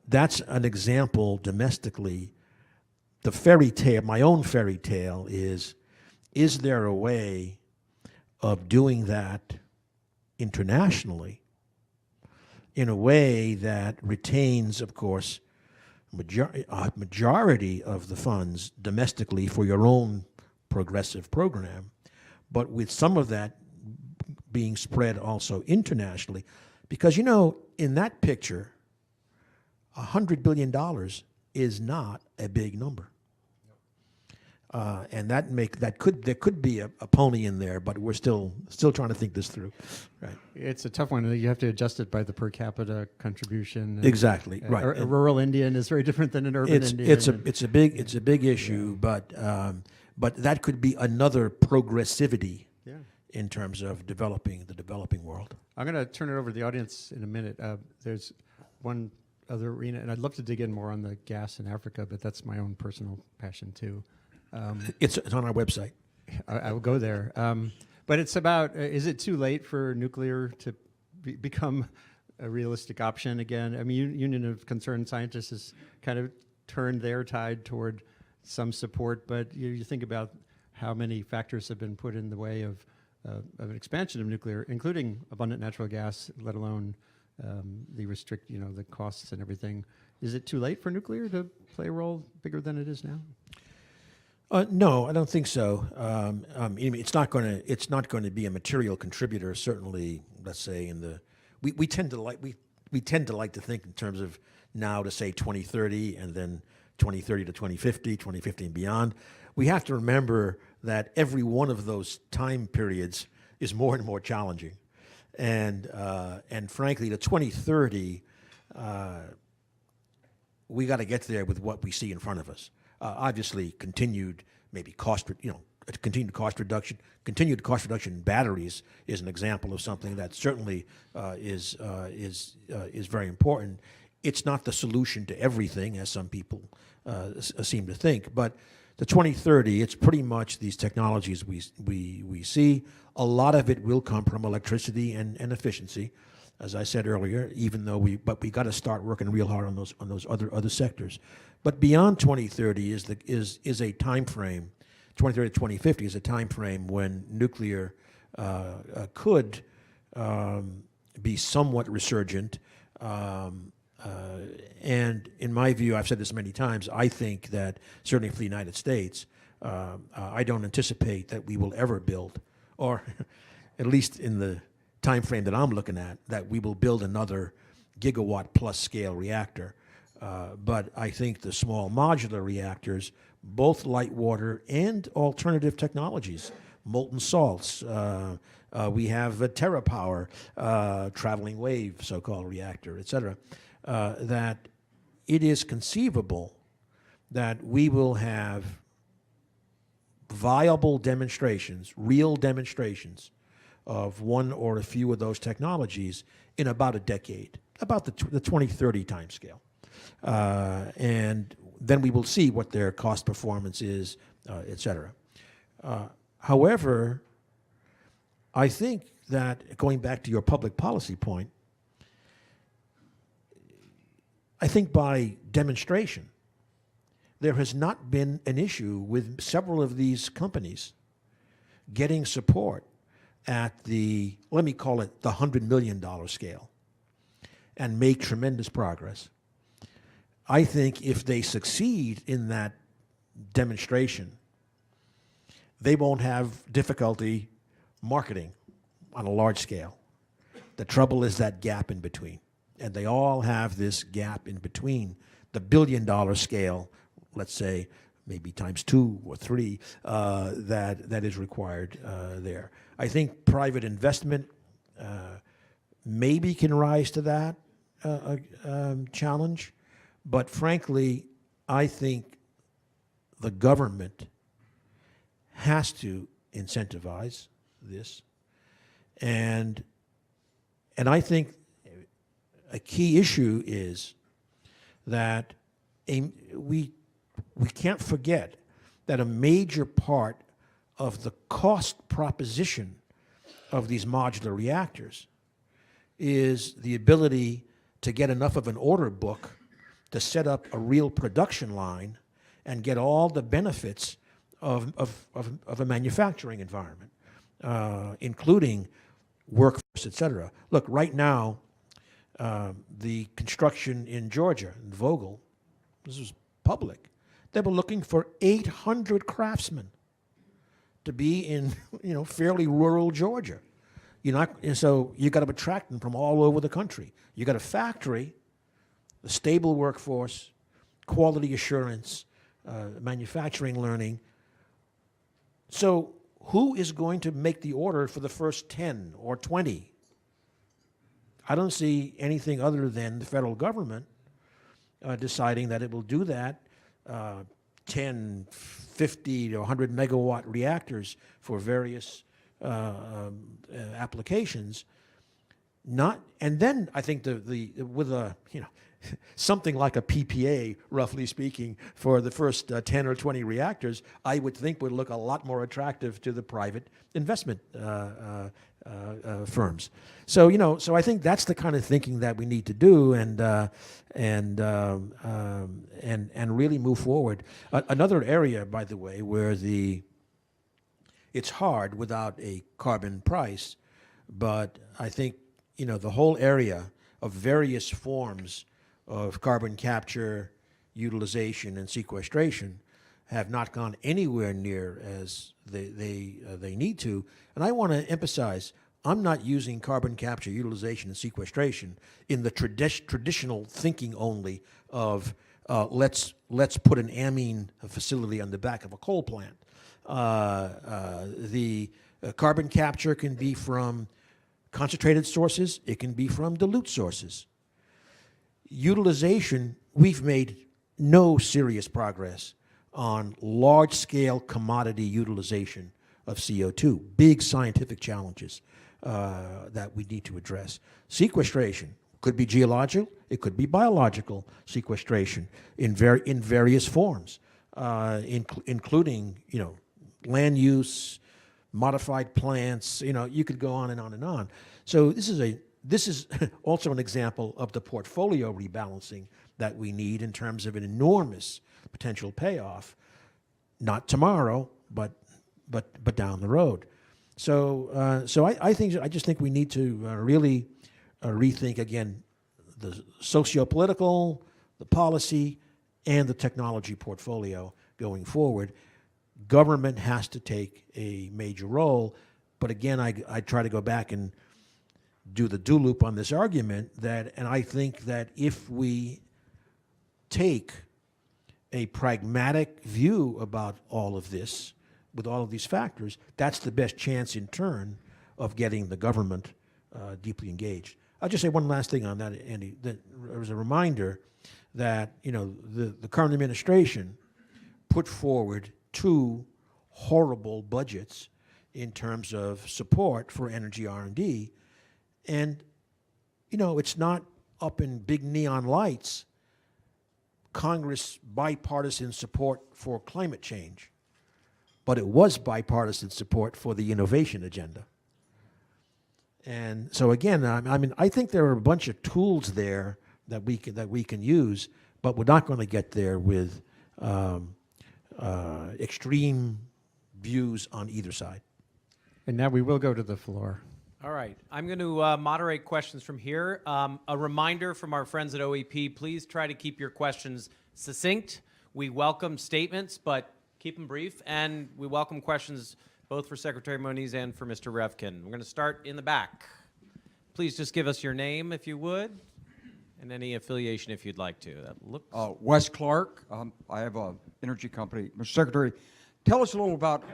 that's an example domestically. The fairy tale, my own fairy tale is there a way of doing that internationally in a way that retains, of course, majority of the funds domestically for your own progressive program, but with some of that being spread also internationally? Because, you know, in that picture, $100 billion is not a big number. And there could be a pony in there, but we're still trying to think this through, right? It's a tough one. You have to adjust it by the per capita contribution. And, Exactly, right. A rural Indian is very different than an urban Indian. It's a big issue, but that could be another progressivity in terms of the developing world. I'm going to turn it over to the audience in a minute. There's one other arena, and I'd love to dig in more on the gas in Africa, but that's my own personal passion too. It's on our website. I will go there. But it's about, is it too late for nuclear to become a realistic option again? I mean, Union of Concerned Scientists has kind of turned their tide toward some support, but you think about how many factors have been put in the way of of an expansion of nuclear, including abundant natural gas, let alone the the costs and everything. Is it too late for nuclear to play a role bigger than it is now? No, I don't think so. It's not going to be a material contributor. Certainly, let's say we tend to like to think in terms of now to say 2030 and then 2030 to 2050, 2050 and beyond. We have to remember that every one of those time periods is more and more challenging, and frankly, the 2030. We got to get there with what we see in front of us. Obviously, continued cost reduction. Continued cost reduction in batteries is an example of something that certainly is very important. It's not the solution to everything, as some people seem to think. But the 2030, it's pretty much these technologies we see. A lot of it will come from electricity and efficiency, as I said earlier. Even though we got to start working real hard on those other sectors. But beyond 2030 is a time frame. 2030 to 2050 is a time frame when nuclear could be somewhat resurgent. And in my view, I've said this many times, I think that certainly for the United States, I don't anticipate that we will ever build, or at least in the time frame that I'm looking at, that we will build another gigawatt plus scale reactor. But I think the small modular reactors, both light water and alternative technologies, molten salts, we have a TerraPower, traveling wave, so-called reactor, et cetera, that it is conceivable that we will have viable demonstrations, real demonstrations of one or a few of those technologies in about a decade, about the 2030 timescale. And then we will see what their cost performance is, et cetera. However, I think that, going back to your public policy point, I think by demonstration, there has not been an issue with several of these companies getting support at the, let me call it, the $100 million scale, and make tremendous progress. I think if they succeed in that demonstration, they won't have difficulty marketing on a large scale. The trouble is that gap in between. And they all have this gap in between the billion-dollar scale, let's say, maybe times 2 or 3, that is required there. I think private investment maybe can rise to that challenge, but frankly, I think the government has to incentivize this, and I think a key issue is that we can't forget that a major part of the cost proposition of these modular reactors is the ability to get enough of an order book to set up a real production line and get all the benefits of a manufacturing environment, including workforce, et cetera. Look, right now, the construction in Georgia, in Vogel, this was public, they were looking for 800 craftsmen to be in, fairly rural Georgia. So you got to attract them from all over the country. You got a factory, a stable workforce, quality assurance, manufacturing learning. So who is going to make the order for the first 10 or 20? I don't see anything other than the federal government deciding that it will do that. 10, 50 to 100 megawatt reactors for various applications. And then I think with something like a PPA, roughly speaking, for the first 10 or 20 reactors, I would think would look a lot more attractive to the private investment firms. So I think that's the kind of thinking that we need to do, and really move forward. Another area, by the way, where the it's hard without a carbon price, but I think, the whole area of various forms of carbon capture, utilization, and sequestration have not gone anywhere near as they need to. And I want to emphasize, I'm not using carbon capture, utilization, and sequestration in the traditional thinking only of let's put an amine facility on the back of a coal plant. The carbon capture can be from concentrated sources. It can be from dilute sources. Utilization, we've made no serious progress on large-scale commodity utilization of CO2. Big scientific challenges that we need to address. Sequestration could be geological, it could be biological sequestration in various forms, including land use, modified plants. You could go on and on and on. So this is also an example of the portfolio rebalancing that we need in terms of an enormous potential payoff, not tomorrow, but down the road. So I just think we need to really rethink again the socio-political, the policy, and the technology portfolio going forward. Government has to take a major role, but again, I try to go back and do the do loop on this argument and I think that if we take a pragmatic view about all of this, with all of these factors, that's the best chance in turn of getting the government deeply engaged. I'll just say one last thing on that, Andy. That there was a reminder that the current administration put forward 2 horrible budgets in terms of support for energy R&D, and it's not up in big neon lights Congress bipartisan support for climate change, but it was bipartisan support for the innovation agenda. And so again, I think there are a bunch of tools there that we can use, but we're not going to get there with extreme views on either side. And now we will go to the floor. All right. I'm going to moderate questions from here. A reminder from our friends at OEP, please try to keep your questions succinct. We welcome statements, but keep them brief. And we welcome questions both for Secretary Moniz and for Mr. Revkin. We're going to start in the back. Please just give us your name, if you would, and any affiliation if you'd like to. That looks... Wes Clark. I have an energy company. Mr. Secretary, tell us a little about...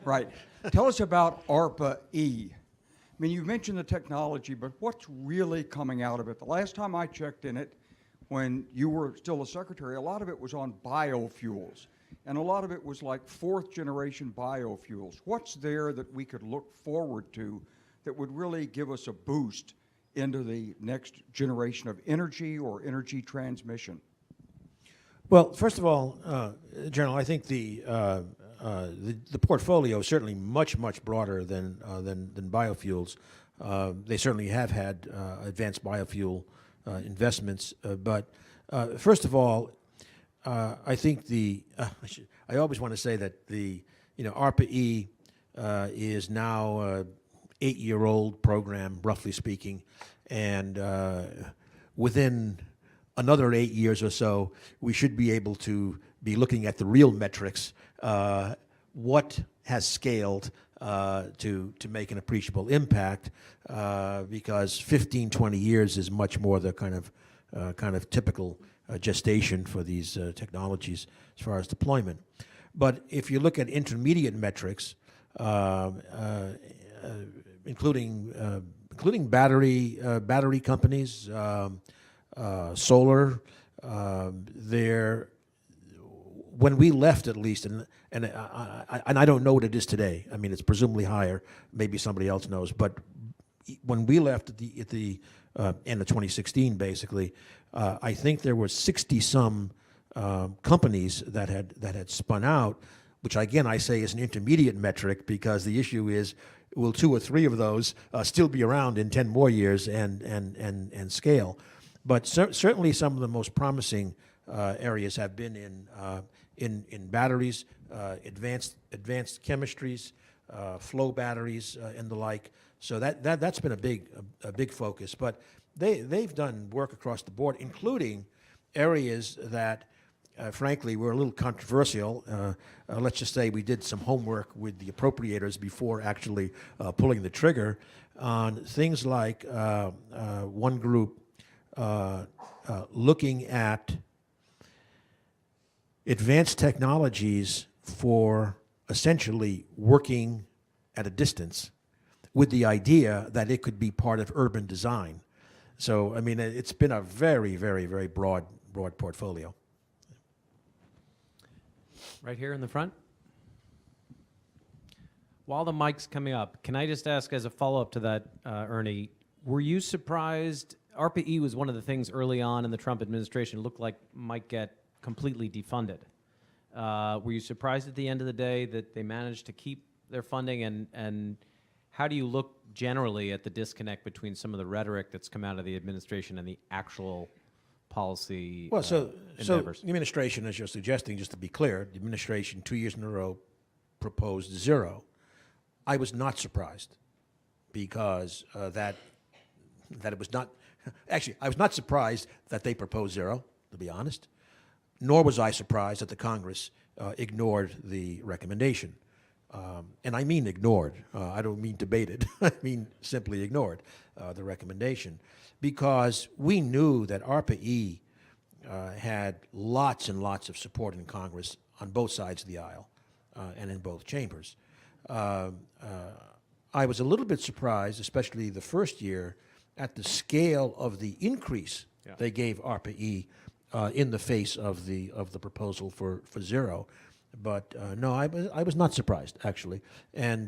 Right. Tell us about ARPA-E. I mean, you mentioned the technology, but what's really coming out of it? The last time I checked in it, when you were still a secretary, a lot of it was on biofuels. And a lot of it was like 4th-generation biofuels. What's there that we could look forward to that would really give us a boost into the next generation of energy or energy transmission? Well, first of all, General, I think the portfolio is certainly much broader than biofuels. They certainly have had advanced biofuel investments, but first of all, I think I always want to say that the ARPA-E is now a 8-year-old program, roughly speaking, and within another 8 years or so, we should be able to be looking at the real metrics. What has scaled to make an appreciable impact? Because 15, 20 years is much more the kind of typical gestation for these technologies as far as deployment. But if you look at intermediate metrics, including battery companies, solar, when we left, at least, and I don't know what it is today. I mean, it's presumably higher. Maybe somebody else knows. But when we left at the end of 2016, basically, I think there were 60-some companies that had spun out, which again I say is an intermediate metric, because the issue is, will 2 or 3 of those still be around in 10 more years and scale? But certainly some of the most promising areas have been in batteries, advanced chemistries, flow batteries, and the like. So that's been a big focus. But they've done work across the board, including areas that, frankly, were a little controversial. Let's just say we did some homework with the appropriators before actually pulling the trigger on things like one group looking at advanced technologies for essentially working at a distance with the idea that it could be part of urban design. So, I mean, it's been a very, very, very broad portfolio. Right here in the front. While the mic's coming up, can I just ask as a follow-up to that, Ernie, were you surprised? ARPA-E was one of the things early on in the Trump administration looked like might get completely defunded. Were you surprised at the end of the day that they managed to keep their funding? And how do you look generally at the disconnect between some of the rhetoric that's come out of the administration and the actual policy Well, so endeavors? the administration, as you're suggesting, just to be clear, the administration 2 years in a row proposed zero. I was not surprised because that it was not, actually, I was not surprised that they proposed zero, to be honest, nor was I surprised that the Congress ignored the recommendation. And I mean ignored. I don't mean debated. I mean simply ignored the recommendation, because we knew that ARPA-E had lots and lots of support in Congress on both sides of the aisle and in both chambers. I was a little bit surprised, especially the first year, at the scale of the increase they gave ARPA-E in the face of the proposal for zero. But no, I was not surprised, actually. And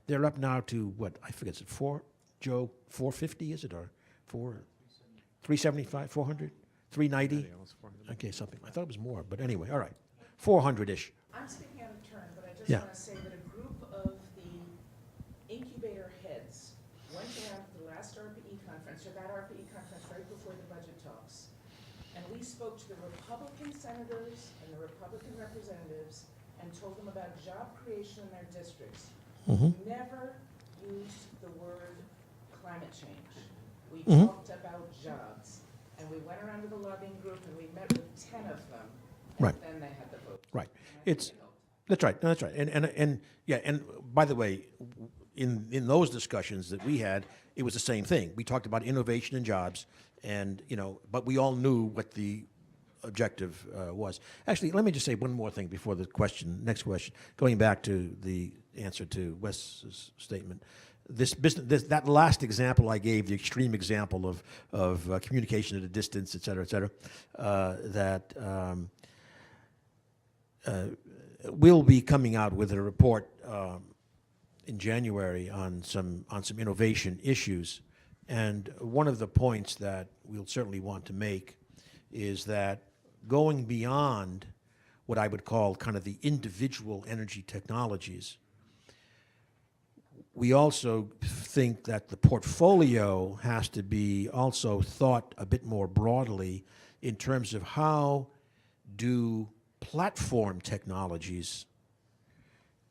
they're up now to what, I forget, is it 450, is it, or 375, 400, 390? Okay, something. I thought it was more, but anyway, all right, 400-ish. I'm speaking out of turn, but I just Yeah. want to say that a group of the incubator heads went around to the last RPE conference, or that RPE conference right before the budget talks. And we spoke to the Republican senators and the Republican representatives and told them about job creation in their districts. We never used the word climate change. We talked about jobs. And we went around to the lobbying group and we met with 10 of them. And Right. then they had the vote. Right. And I think It's it helped. that's right. No, that's right. And yeah. And by the way, in those discussions that we had, it was the same thing. We talked about innovation and jobs, and but we all knew what the objective was. Actually, let me just say one more thing before the next question. Going back to the answer to Wes's statement. That last example I gave, the extreme example of communication at a distance, et cetera, that we'll be coming out with a report in January on some innovation issues, and one of the points that we'll certainly want to make is that going beyond what I would call kind of the individual energy technologies, we also think that the portfolio has to be also thought a bit more broadly in terms of how do platform technologies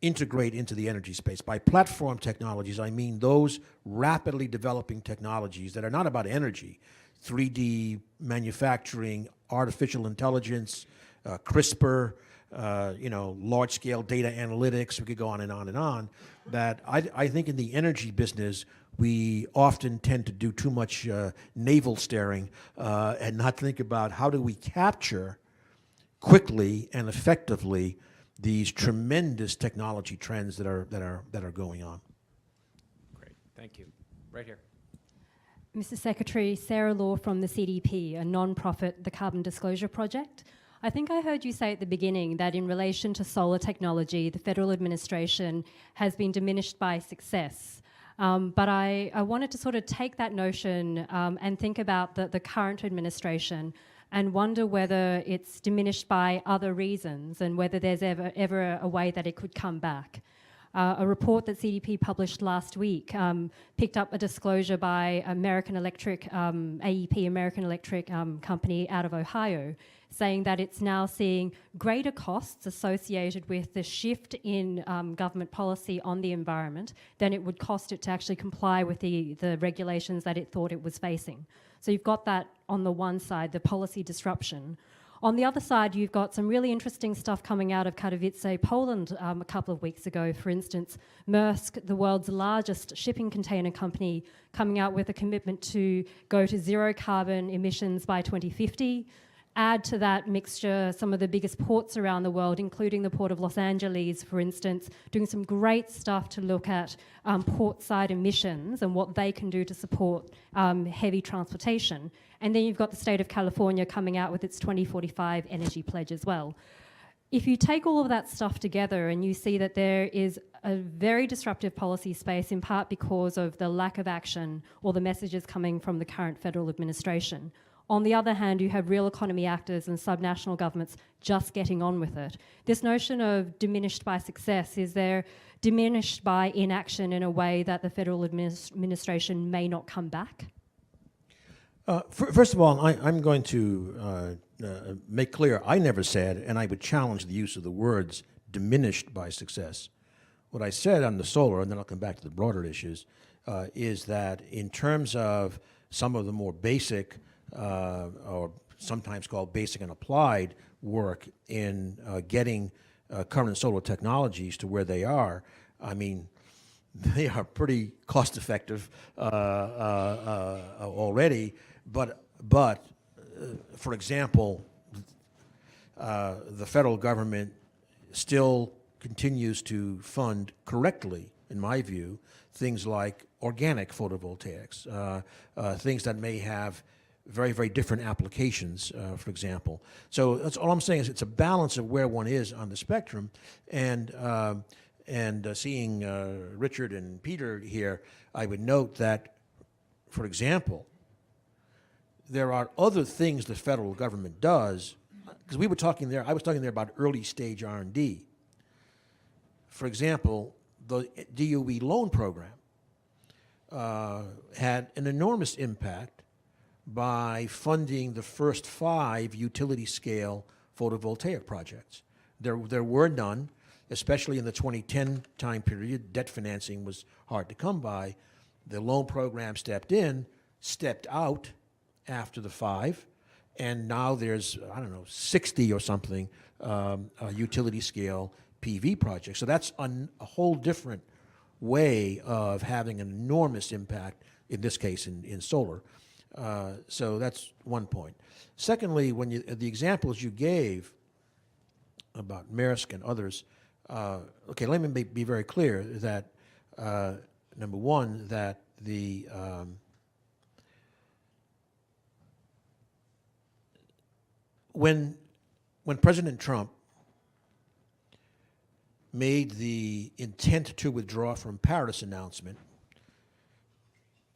integrate into the energy space. By platform technologies, I mean those rapidly developing technologies that are not about energy, 3D manufacturing, artificial intelligence, CRISPR, large-scale data analytics. We could go on and on and on. That I think in the energy business, we often tend to do too much navel staring and not think about how do we capture quickly and effectively these tremendous technology trends that are going on. Great, thank you. Right here. Mr. Secretary, Sarah Law from the CDP, a non-profit, the Carbon Disclosure Project. I think I heard you say at the beginning that in relation to solar technology, the federal administration has been diminished by success. But I wanted to sort of take that notion and think about the current administration and wonder whether it's diminished by other reasons and whether there's ever a way that it could come back. A report that CDP published last week picked up a disclosure by American Electric, AEP, American Electric company out of Ohio, saying that it's now seeing greater costs associated with the shift in government policy on the environment than it would cost it to actually comply with the regulations that it thought it was facing. So you've got that on the one side, the policy disruption. On the other side, you've got some really interesting stuff coming out of Katowice, Poland a couple of weeks ago. For instance, Maersk, the world's largest shipping container company, coming out with a commitment to go to zero carbon emissions by 2050. Add to that mixture some of the biggest ports around the world, including the Port of Los Angeles, for instance, doing some great stuff to look at port-side emissions and what they can do to support heavy transportation. And then you've got the state of California coming out with its 2045 energy pledge as well. If you take all of that stuff together and you see that there is a very disruptive policy space, in part because of the lack of action or the messages coming from the current federal administration. On the other hand, you have real economy actors and subnational governments just getting on with it. This notion of diminished by success, is there diminished by inaction in a way that the federal administration may not come back? First of all, I'm going to make clear, I never said, and I would challenge the use of the words diminished by success. What I said on the solar, and then I'll come back to the broader issues, is that in terms of some of the more basic, or sometimes called basic and applied work in getting current solar technologies to where they are, I mean, they are pretty cost-effective already. But for example, the federal government still continues to fund correctly, in my view, things like organic photovoltaics, things that may have very, very different applications, for example. So that's all I'm saying is it's a balance of where one is on the spectrum. And seeing Richard and Peter here, I would note that, for example, there are other things the federal government does, because we were talking there, I was talking there about early stage R&D. For example, the DOE loan program had an enormous impact by funding the first 5 utility-scale photovoltaic projects. There were none, especially in the 2010 time period. Debt financing was hard to come by. The loan program stepped in, stepped out after the 5, and now there's, I don't know, 60 or something utility-scale PV projects. So that's a whole different way of having an enormous impact, in this case, in solar. So that's one point. Secondly, when the examples you gave about Maersk and others, okay, let me be very clear that, number one, that when President Trump made the intent to withdraw from Paris announcement,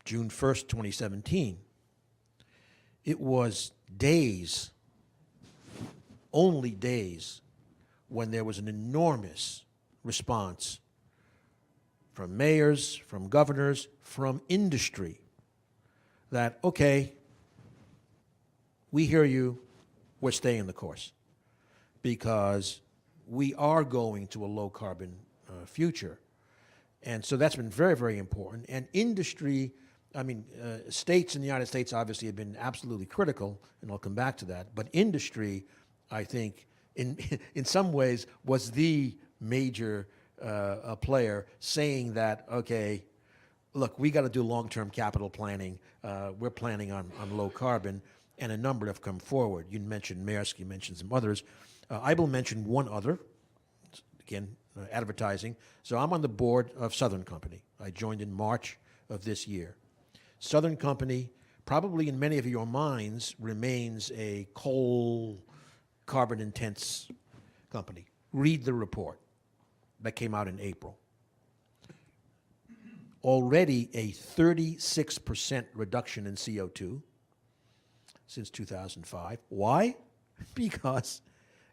June 1st, 2017, it was days, only days, when there was an enormous response from mayors, from governors, from industry that, okay, we hear you, we're staying the course because we are going to a low carbon future. And so that's been very, very important. And industry, I mean, states in the United States obviously have been absolutely critical, and I'll come back to that. But industry, I think, in some ways, was the major player saying that, okay, look, we got to do long-term capital planning. We're planning on low carbon, and a number have come forward. You mentioned Maersk, you mentioned some others. I will mention one other, again, advertising. So I'm on the board of Southern Company. I joined in March of this year. Southern Company, probably in many of your minds, remains a coal, carbon-intense company. Read the report that came out in April. Already a 36% reduction in CO2 since 2005. Why? Because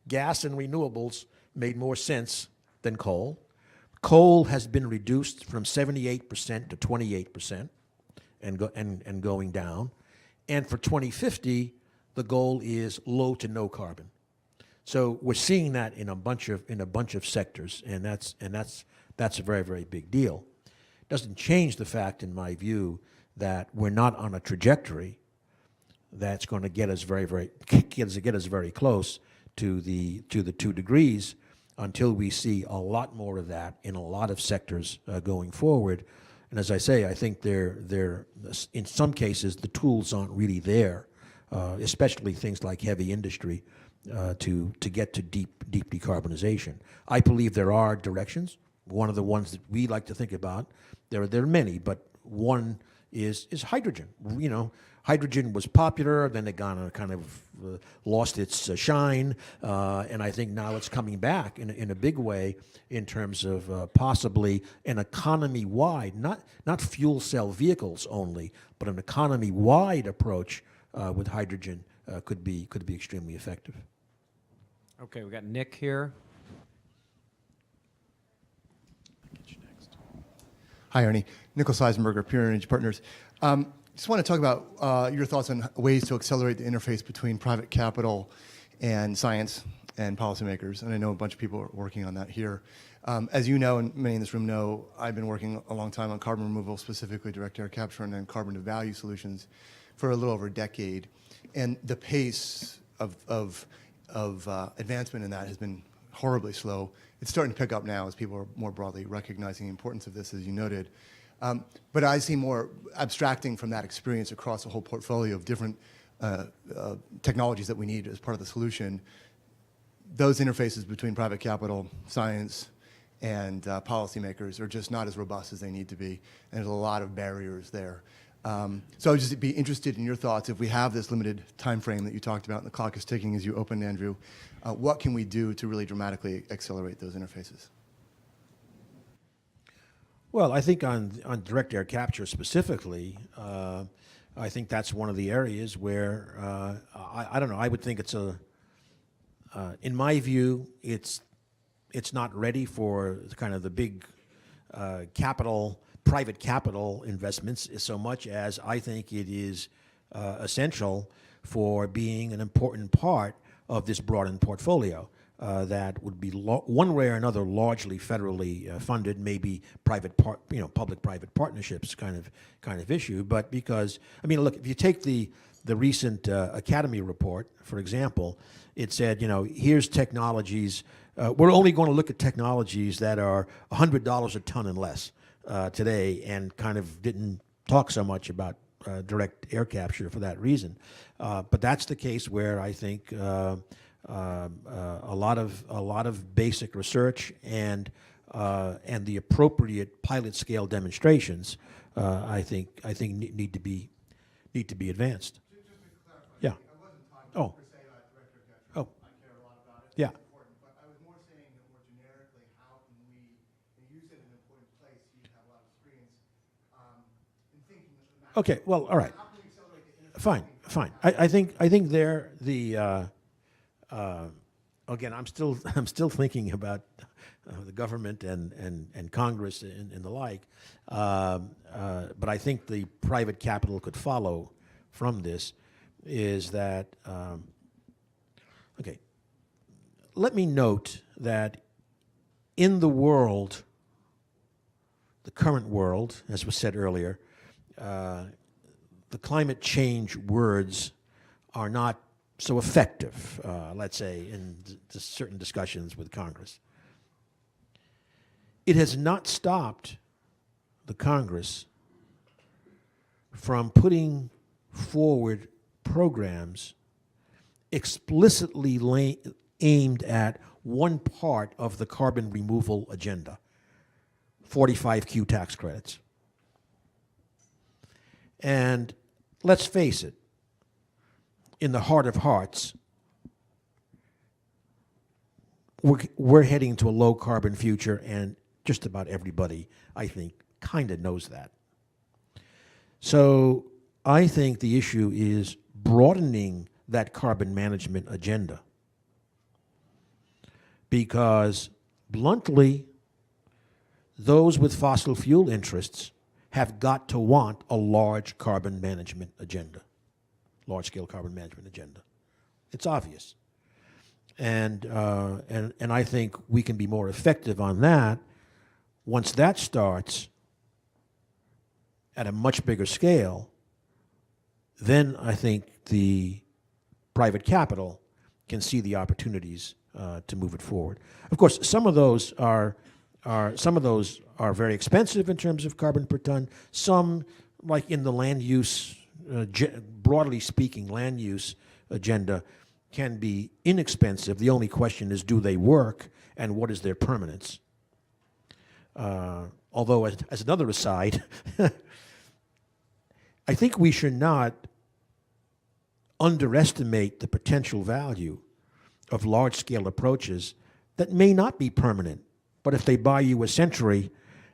gas and renewables made more sense than coal. Coal has been reduced from 78% to 28% and going down. And for 2050, the goal is low to no carbon. So we're seeing that in a bunch of sectors, and that's a very, very big deal. Doesn't change the fact, in my view, that we're not on a trajectory that's going to get us very close to the 2 degrees until we see a lot more of that in a lot of sectors going forward. And as I say, I think they're in some cases the tools aren't really there, especially things like heavy industry, to get to deep decarbonization. I believe there are directions. One of the ones that we like to think about, there are many, but one is hydrogen. You know, hydrogen was popular, then it kind of lost its shine, and I think now it's coming back in a big way in terms of possibly an economy-wide, not fuel cell vehicles only, but an economy-wide approach with hydrogen could be extremely effective. Okay, we got Nick here. Hi, Ernie. Nicholas Eisenberger, Pure Energy Partners. Just want to talk about your thoughts on ways to accelerate the interface between private capital and science and policymakers. And I know a bunch of people are working on that here. As you know, and many in this room know, I've been working a long time on carbon removal, specifically direct air capture and then carbon to value solutions for a little over a decade. And the pace of advancement in that has been horribly slow. It's starting to pick up now as people are more broadly recognizing the importance of this, as you noted. But I see more abstracting from that experience across a whole portfolio of different technologies that we need as part of the solution. Those interfaces between private capital, science, and policymakers are just not as robust as they need to be, and there's a lot of barriers there. So I would just be interested in your thoughts. If we have this limited time frame that you talked about, and the clock is ticking as you opened, Andrew, what can we do to really dramatically accelerate those interfaces? Well, I think on direct air capture specifically, I think that's one of the areas where I don't know. I would think it's in my view, it's not ready for kind of the big private capital investments so much as I think it is essential for being an important part of this broadened portfolio that would be one way or another largely federally funded, maybe public-private partnerships kind of issue. But because I mean, look, if you take the recent Academy report, for example, it said, here's technologies. We're only going to look at technologies that are $100 a ton and less today, and kind of didn't talk so much about direct air capture for that reason. But that's the case where I think a lot of basic research and the appropriate pilot scale demonstrations, I think need to be advanced. Just to clarify, Yeah. I wasn't talking per se about direct air capture. Oh. I care a lot about it. Yeah. It's important. But I was more saying that more generically, how can we, and you said an important place, you have a lot of experience in thinking of the macro. Okay. Well, all right. How can we accelerate the interface? Fine. I think there again, I'm still thinking about the government and Congress and the like, but I think the private capital could follow from this. Is that okay? Let me note that in the world, the current world, as was said earlier, the climate change words are not so effective, let's say, in certain discussions with Congress. It has not stopped the Congress from putting forward programs explicitly aimed at one part of the carbon removal agenda, 45Q tax credits. And let's face it, in the heart of hearts, we're heading to a low carbon future, and just about everybody, I think, kind of knows that. So I think the issue is broadening that carbon management agenda, because bluntly, those with fossil fuel interests have got to want a large carbon management agenda, large-scale carbon management agenda. It's obvious. And I think we can be more effective on that once that starts at a much bigger scale. Then I think the private capital can see the opportunities to move it forward. Of course, some of those are very expensive in terms of carbon per ton. Some, like in the land use, broadly speaking, land use agenda, can be inexpensive. The only question is, do they work, and what is their permanence? Although, as another aside, I think we should not underestimate the potential value of large-scale approaches that may not be permanent, but if they buy you a century,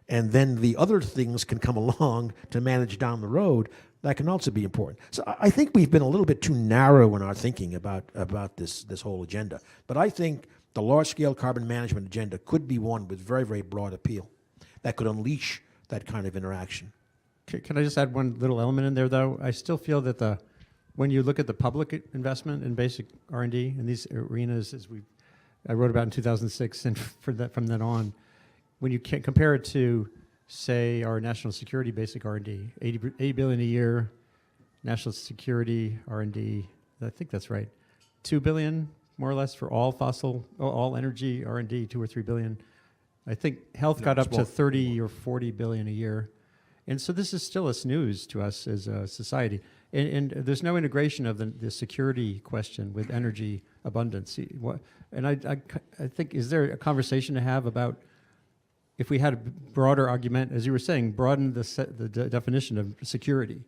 and then the other things can come along to manage down the road, that can also be important. So I think we've been a little bit too narrow in our thinking about this whole agenda. But I think the large-scale carbon management agenda could be one with very, very broad appeal that could unleash that kind of interaction. Can I just add one little element in there, though? I still feel that when you look at the public investment in basic R&D in these arenas, as I wrote about in 2006, and from then on, when you compare it to, say, our national security basic R&D, $80 billion a year, national security R&D, I think that's right, $2 billion more or less for all energy R&D, 2 or 3 billion. I think health got up to 30 or 40 billion a year. And so this is still a snooze to us as a society. And there's no integration of the security question with energy abundance. And I think, is there a conversation to have about, if we had a broader argument, as you were saying, broaden the definition of security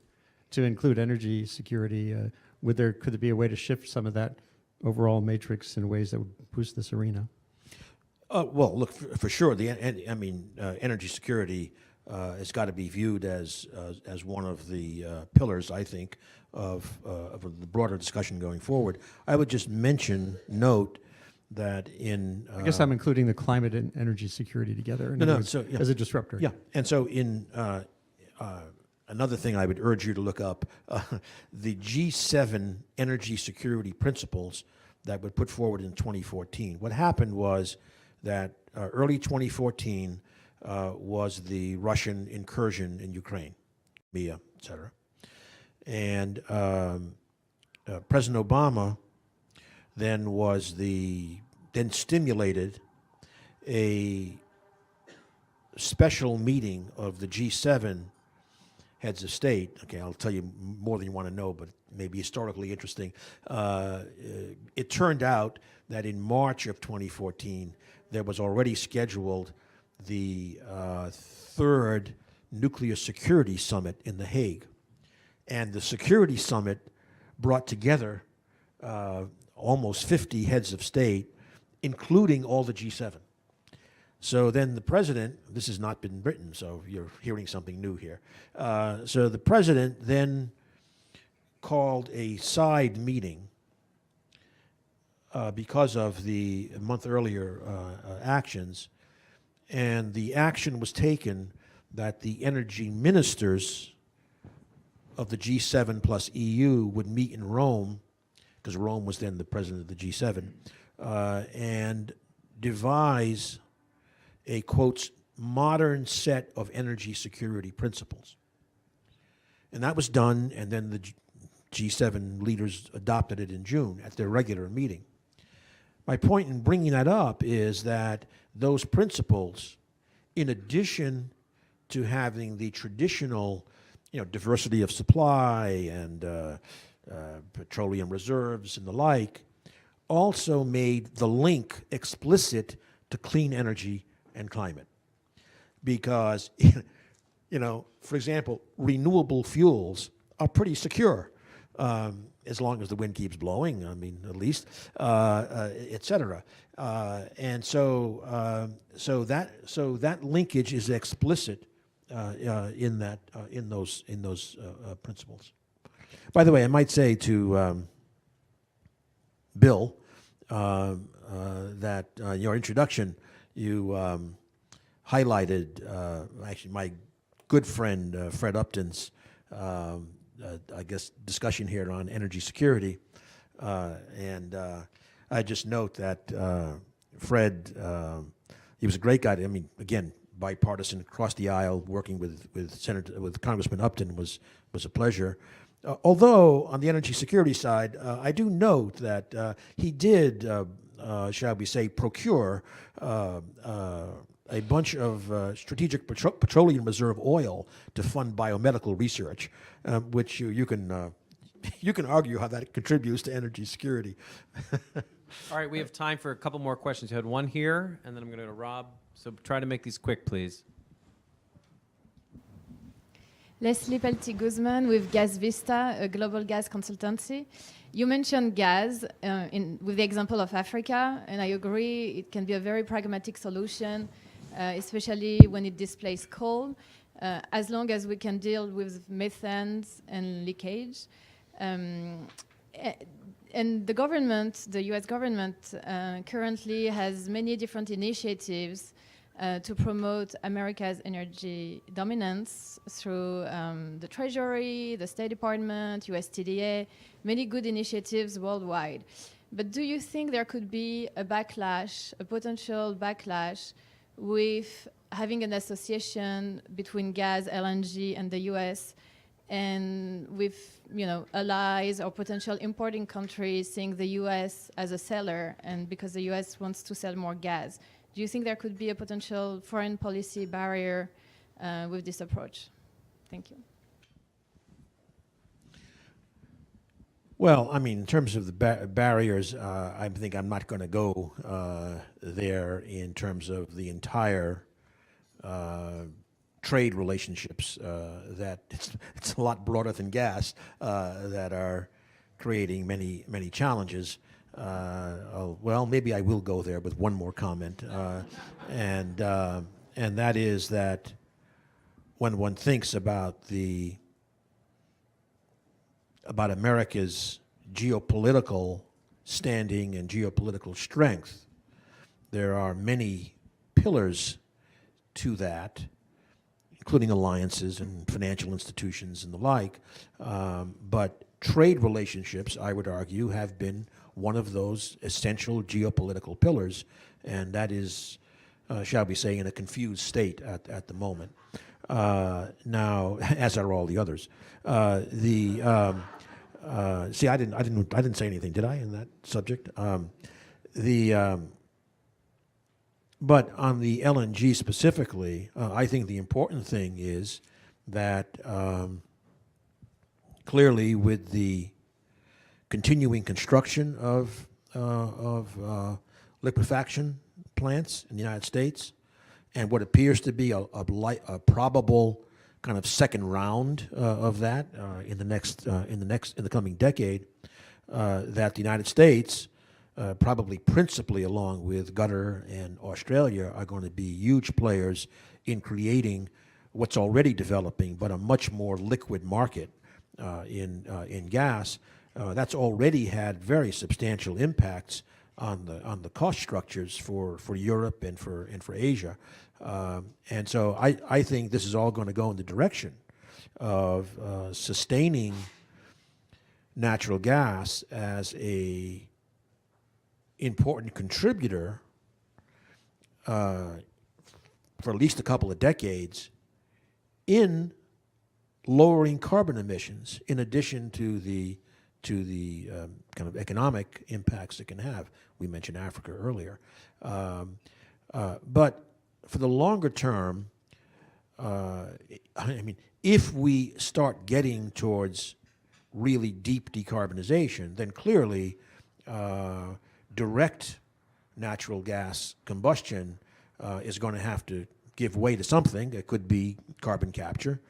to include energy security, could there be a way to shift some of that overall matrix in ways that would boost this arena? Well, look, for sure, energy security has got to be viewed as one of the pillars, I think, of the broader discussion going forward. I would just note that in... I guess I'm including the climate and energy security together as a disruptor. Yeah, and so in another thing I would urge you to look up, the G7 energy security principles that were put forward in 2014. What happened was that early 2014 was the Russian incursion in Ukraine, Crimea, et cetera. And President Obama then stimulated a special meeting of the G7 heads of state. Okay, I'll tell you more than you want to know, but maybe historically interesting. It turned out that in March of 2014, there was already scheduled the third nuclear security summit in The Hague. And the security summit brought together almost 50 heads of state, including all the G7. So then the president, this has not been written, so you're hearing something new here. So the president then called a side meeting because of the month earlier actions, and the action was taken that the energy ministers of the G7 plus EU would meet in Rome, because Rome was then the president of the G7, and devise a, quote, modern set of energy security principles. And that was done, and then the G7 leaders adopted it in June at their regular meeting. My point in bringing that up is that those principles, in addition to having the traditional, diversity of supply and petroleum reserves and the like, also made the link explicit to clean energy and climate. Because, for example, renewable fuels are pretty secure, as long as the wind keeps blowing, at least, et cetera. And so that linkage is explicit in those principles. By the way, I might say to Bill that your introduction, you highlighted actually my good friend Fred Upton's, I guess, discussion here on energy security. I just note that Fred, he was a great guy. I mean, again, bipartisan across the aisle, working with Congressman Upton was a pleasure. Although on the energy security side, I do note that he did, shall we say, procure a bunch of strategic petroleum reserve oil to fund biomedical research, which you can argue how that contributes to energy security. All right, we have time for a couple more questions. You had one here, and then I'm going to go to Rob. So try to make these quick, please. Leslie Pelty-Guzman with Gas Vista, a global gas consultancy. You mentioned gas with the example of Africa, and I agree it can be a very pragmatic solution, especially when it displaces coal, as long as we can deal with methane and leakage. And the government, the US government, currently has many different initiatives to promote America's energy dominance through the Treasury, the State Department, USTDA, many good initiatives worldwide. But do you think there could be a backlash, a potential backlash, with having an association between gas, LNG, and the US, and with allies or potential importing countries seeing the US as a seller, and because the US wants to sell more gas? Do you think there could be a potential foreign policy barrier with this approach? Thank you. Well, I mean, in terms of the barriers, I think I'm not going to go there in terms of the entire trade relationships that it's a lot broader than gas that are creating many challenges. Well, maybe I will go there with one more comment, and that is that when one thinks about America's geopolitical standing and geopolitical strength, there are many pillars to that, including alliances and financial institutions and the like. But trade relationships, I would argue, have been one of those essential geopolitical pillars, and that is, shall we say, in a confused state at the moment. Now, as are all the others. See, I didn't say anything, did I, in that subject? But on the LNG specifically, I think the important thing is that clearly with the continuing construction of liquefaction plants in the United States, and what appears to be a probable kind of second round of that in the coming decade, that the United States, probably principally along with Qatar and Australia, are going to be huge players in creating what's already developing, but a much more liquid market in gas. That's already had very substantial impacts on the cost structures for Europe and for Asia, and so I think this is all going to go in the direction of sustaining natural gas as a important contributor for at least a couple of decades in lowering carbon emissions, in addition to the kind of economic impacts it can have. We mentioned Africa earlier. But for the longer term, I mean, if we start getting towards really deep decarbonization, then clearly direct natural gas combustion is going to have to give way to something. It could be carbon capture.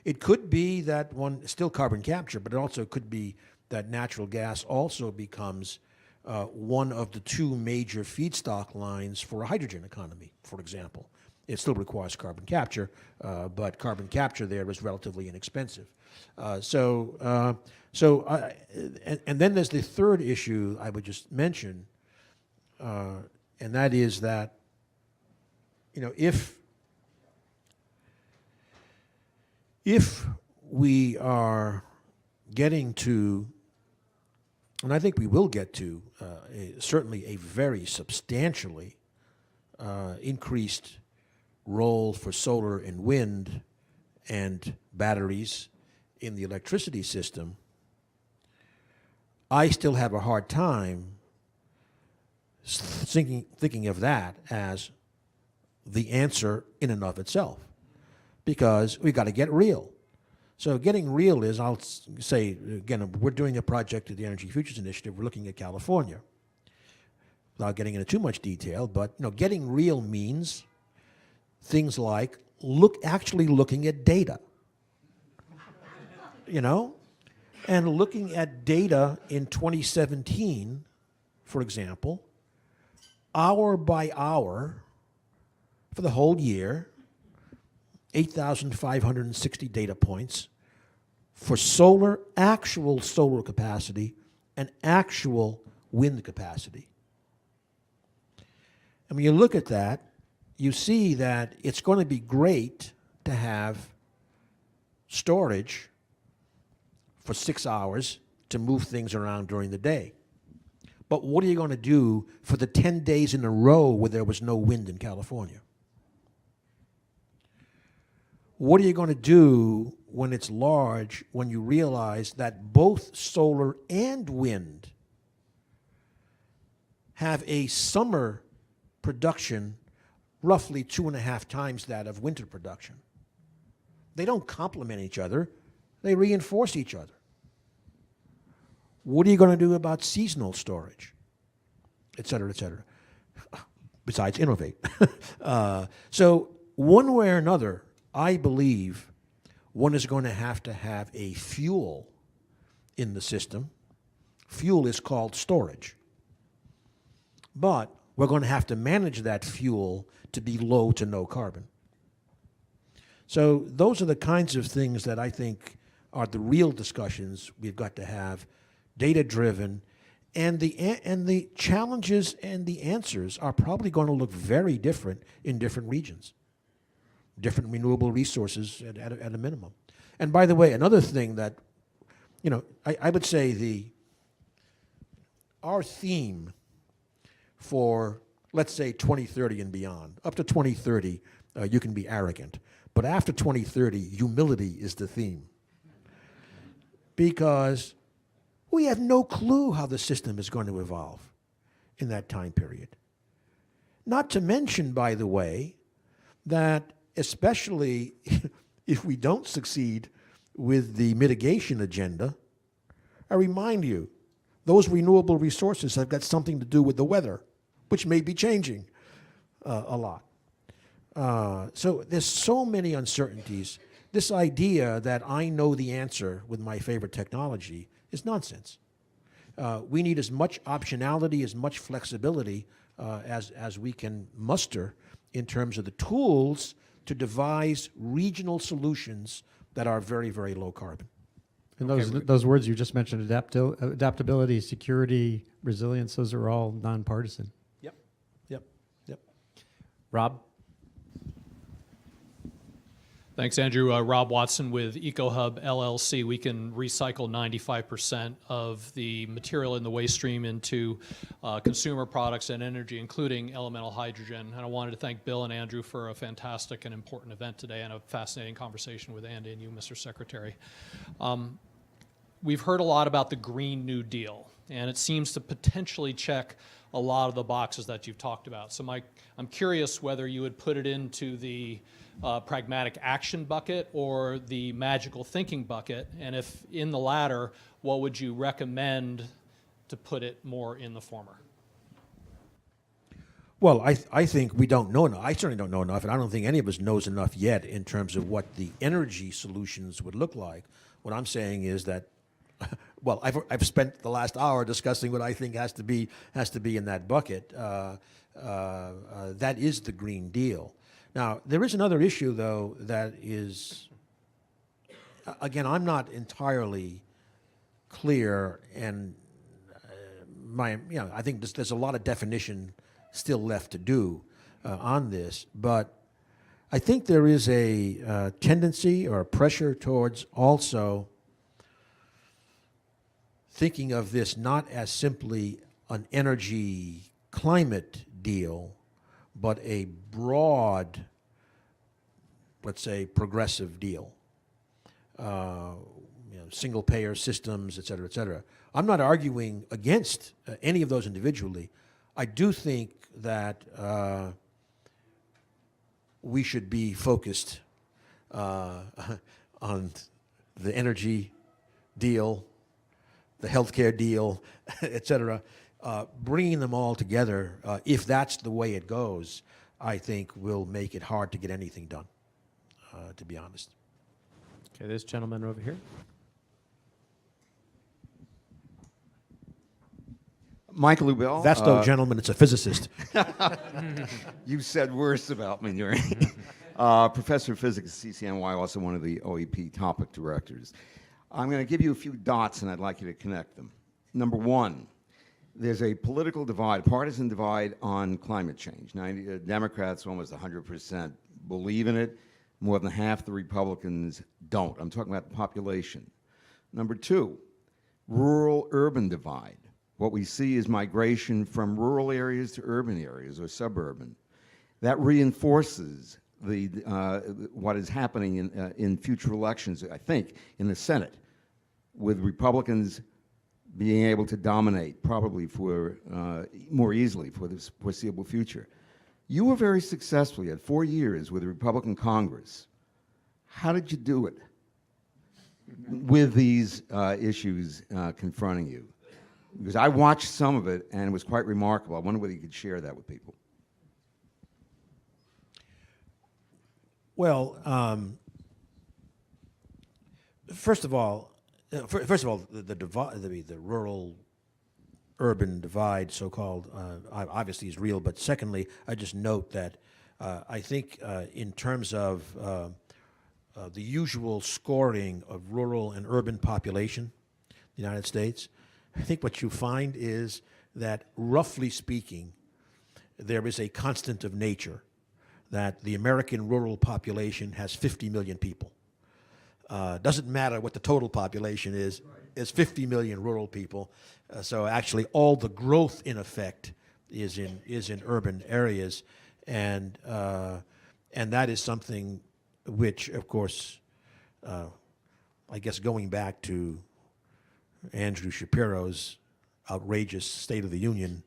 It could be that still carbon capture, but it also could be that natural gas also becomes one of the two major feedstock lines for a hydrogen economy, for example. It still requires carbon capture, but carbon capture there is relatively inexpensive. And then there's the third issue I would just mention, and that is that if we are getting to, and I think we will get to, certainly a very substantially increased role for solar and wind and batteries in the electricity system, I still have a hard time thinking of that as the answer in and of itself, because we've got to get real. So getting real is, I'll say, again, we're doing a project at the Energy Futures Initiative. We're looking at California. Without getting into too much detail, but getting real means things like actually looking at data. And looking at data in 2017, for example, hour by hour for the whole year, 8,560 data points for actual solar capacity and actual wind capacity. And when you look at that, you see that it's going to be great to have storage for 6 hours to move things around during the day. But what are you going to do for the 10 days in a row where there was no wind in California? What are you going to do when it's large, when you realize that both solar and wind have a summer production roughly 2.5 times that of winter production? They don't complement each other, they reinforce each other. What are you going to do about seasonal storage, et cetera, besides innovate? So one way or another, I believe one is going to have a fuel in the system. Fuel is called storage. But we're going to have to manage that fuel to be low to no carbon. So those are the kinds of things that I think are the real discussions we've got to have, data-driven, and the challenges and the answers are probably going to look very different in different regions, different renewable resources at a minimum. And by the way, another thing that, I would say our theme for, let's say, 2030 and beyond. Up to 2030, you can be arrogant. But after 2030, humility is the theme. Because we have no clue how the system is going to evolve in that time period. Not to mention, by the way, that especially if we don't succeed with the mitigation agenda, I remind you, those renewable resources have got something to do with the weather, which may be changing a lot. So there's so many uncertainties. This idea that I know the answer with my favorite technology is nonsense. We need as much optionality, as much flexibility as we can muster in terms of the tools to devise regional solutions that are very, very low carbon. And those words you just mentioned, adaptability, security, resilience, those are all nonpartisan. Yep. Rob? Thanks, Andrew. Rob Watson with EcoHub LLC. We can recycle 95% of the material in the waste stream into consumer products and energy, including elemental hydrogen. And I wanted to thank Bill and Andrew for a fantastic and important event today and a fascinating conversation with Andy and you, Mr. Secretary. We've heard a lot about the Green New Deal, and it seems to potentially check a lot of the boxes that you've talked about. So I'm curious whether you would put it into the pragmatic action bucket or the magical thinking bucket, and if in the latter, what would you recommend to put it more in the former? Well, I think we don't know enough. I certainly don't know enough, and I don't think any of us knows enough yet in terms of what the energy solutions would look like. What I'm saying is that, well, I've spent the last hour discussing what I think has to be in that bucket. That is the Green Deal. Now, there is another issue, though, that is, again, I'm not entirely clear, and I think there's a lot of definition still left to do. on this, but I think there is a tendency or a pressure towards also thinking of this not as simply an energy climate deal, but a broad, let's say, progressive deal. Single payer systems, et cetera, et cetera. I'm not arguing against any of those individually. I do think that we should be focused on the energy deal, the healthcare deal, et cetera. Bringing them all together, if that's the way it goes, I think will make it hard to get anything done, to be honest. Okay, this gentleman over here. Michael Lubell. That's no gentleman, it's a physicist. You said worse about me, Professor of Physics at CCNY, also one of the OEP topic directors. I'm going to give you a few dots, and I'd like you to connect them. Number one, there's a political divide, partisan divide on climate change. Democrats, almost 100%, believe in it. More than half the Republicans don't. I'm talking about the population. Number two, rural-urban divide. What we see is migration from rural areas to urban areas or suburban. That reinforces what is happening in future elections, I think, in the Senate, with Republicans being able to dominate probably for more easily for the foreseeable future. You were very successful. You had 4 years with the Republican Congress. How did you do it with these issues confronting you? Because I watched some of it, and it was quite remarkable. I wonder whether you could share that with people. Well, first of all, the rural-urban divide, so-called, obviously is real. But secondly, I just note that I think in terms of the usual scoring of rural and urban population in the United States, I think what you find is that, roughly speaking, there is a constant of nature that the American rural population has 50 million people. Doesn't matter what the total population is, it's 50 million rural people. So actually all the growth, in effect, is in urban areas. And that is something which, of course, I guess going back to Andrew Shapiro's outrageous State of the Union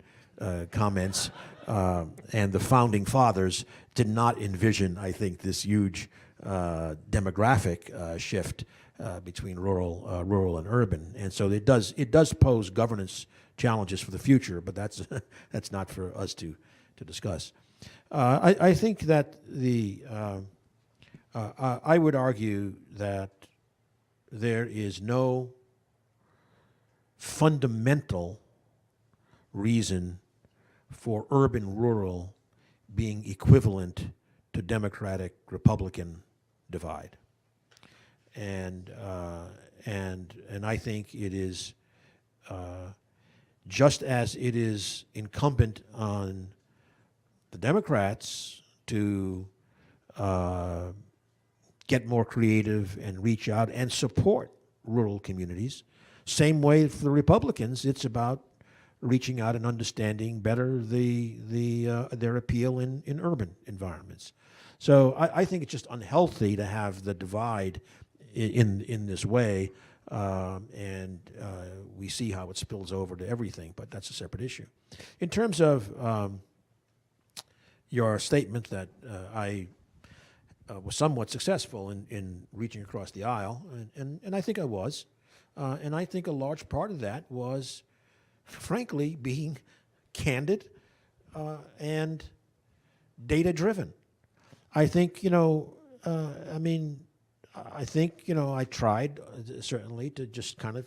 comments, and the founding fathers did not envision, I think, this huge demographic shift between rural and urban, and so it does pose governance challenges for the future. But that's not for us to discuss. I think that I would argue that there is no fundamental reason for urban-rural being equivalent to Democratic-Republican divide, and I think it is just as it is incumbent on the Democrats to get more creative and reach out and support rural communities. Same way for the Republicans, it's about reaching out and understanding better their appeal in urban environments. So I think it's just unhealthy to have the divide in this way, and we see how it spills over to everything, but that's a separate issue. In terms of your statement that I was somewhat successful in reaching across the aisle, and I think I was. And I think a large part of that was, frankly, being candid and data-driven. I think, I tried certainly to just kind of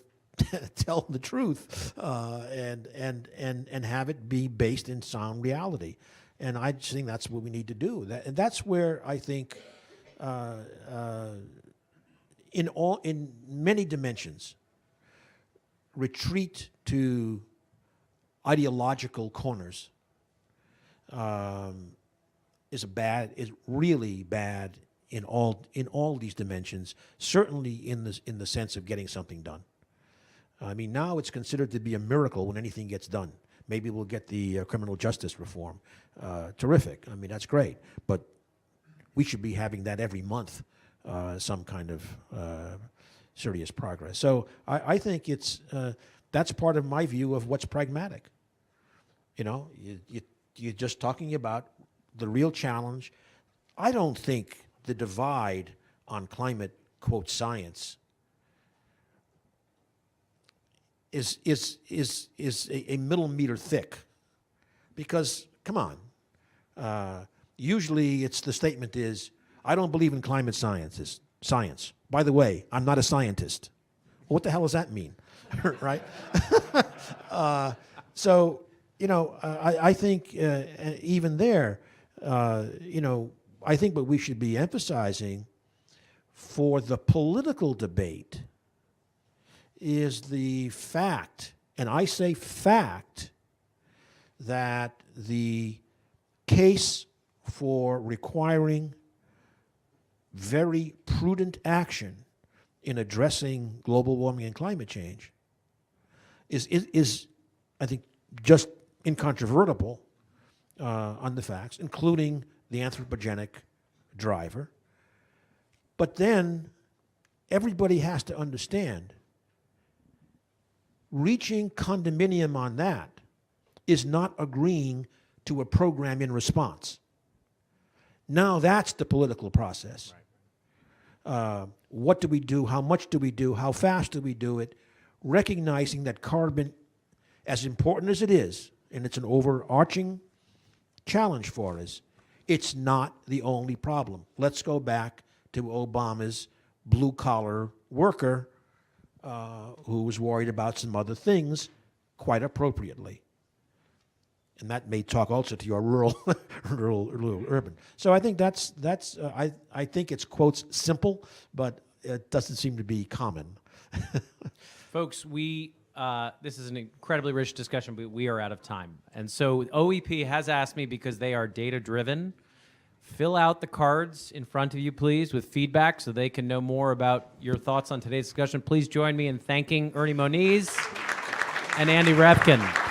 tell the truth and have it be based in sound reality. And I just think that's what we need to do. And that's where I think, in many dimensions, retreat to ideological corners is really bad in all these dimensions. Certainly in the sense of getting something done. I mean, now it's considered to be a miracle when anything gets done. Maybe we'll get the criminal justice reform. Terrific. I mean, that's great. But we should be having that every month, some kind of serious progress. So I think that's part of my view of what's pragmatic. You know, you're just talking about the real challenge. I don't think the divide on climate, quote, science is a millimeter thick, because come on, usually the statement is, I don't believe in climate science. By the way, I'm not a scientist. Well, what the hell does that mean, right? So you know, I think even there, you know, I think what we should be emphasizing for the political debate is the fact, and I say fact, that the case for requiring very prudent action in addressing global warming and climate change is I think, just incontrovertible on the facts, including the anthropogenic driver. But then everybody has to understand, reaching condominium on that is not agreeing to a program in response. Now that's the political process. What do we do? How much do we do? How fast do we do it? Recognizing that carbon, as important as it is, and it's an overarching challenge for us, it's not the only problem. Let's go back to Obama's blue-collar worker who was worried about some other things, quite appropriately. And that may talk also to your rural, urban. So I think I think it's, quotes, simple, but it doesn't seem to be common. Folks, this is an incredibly rich discussion, but we are out of time. And so OEP has asked me, because they are data-driven, fill out the cards in front of you, please, with feedback so they can know more about your thoughts on today's discussion. Please join me in thanking Ernie Moniz and Andy Revkin.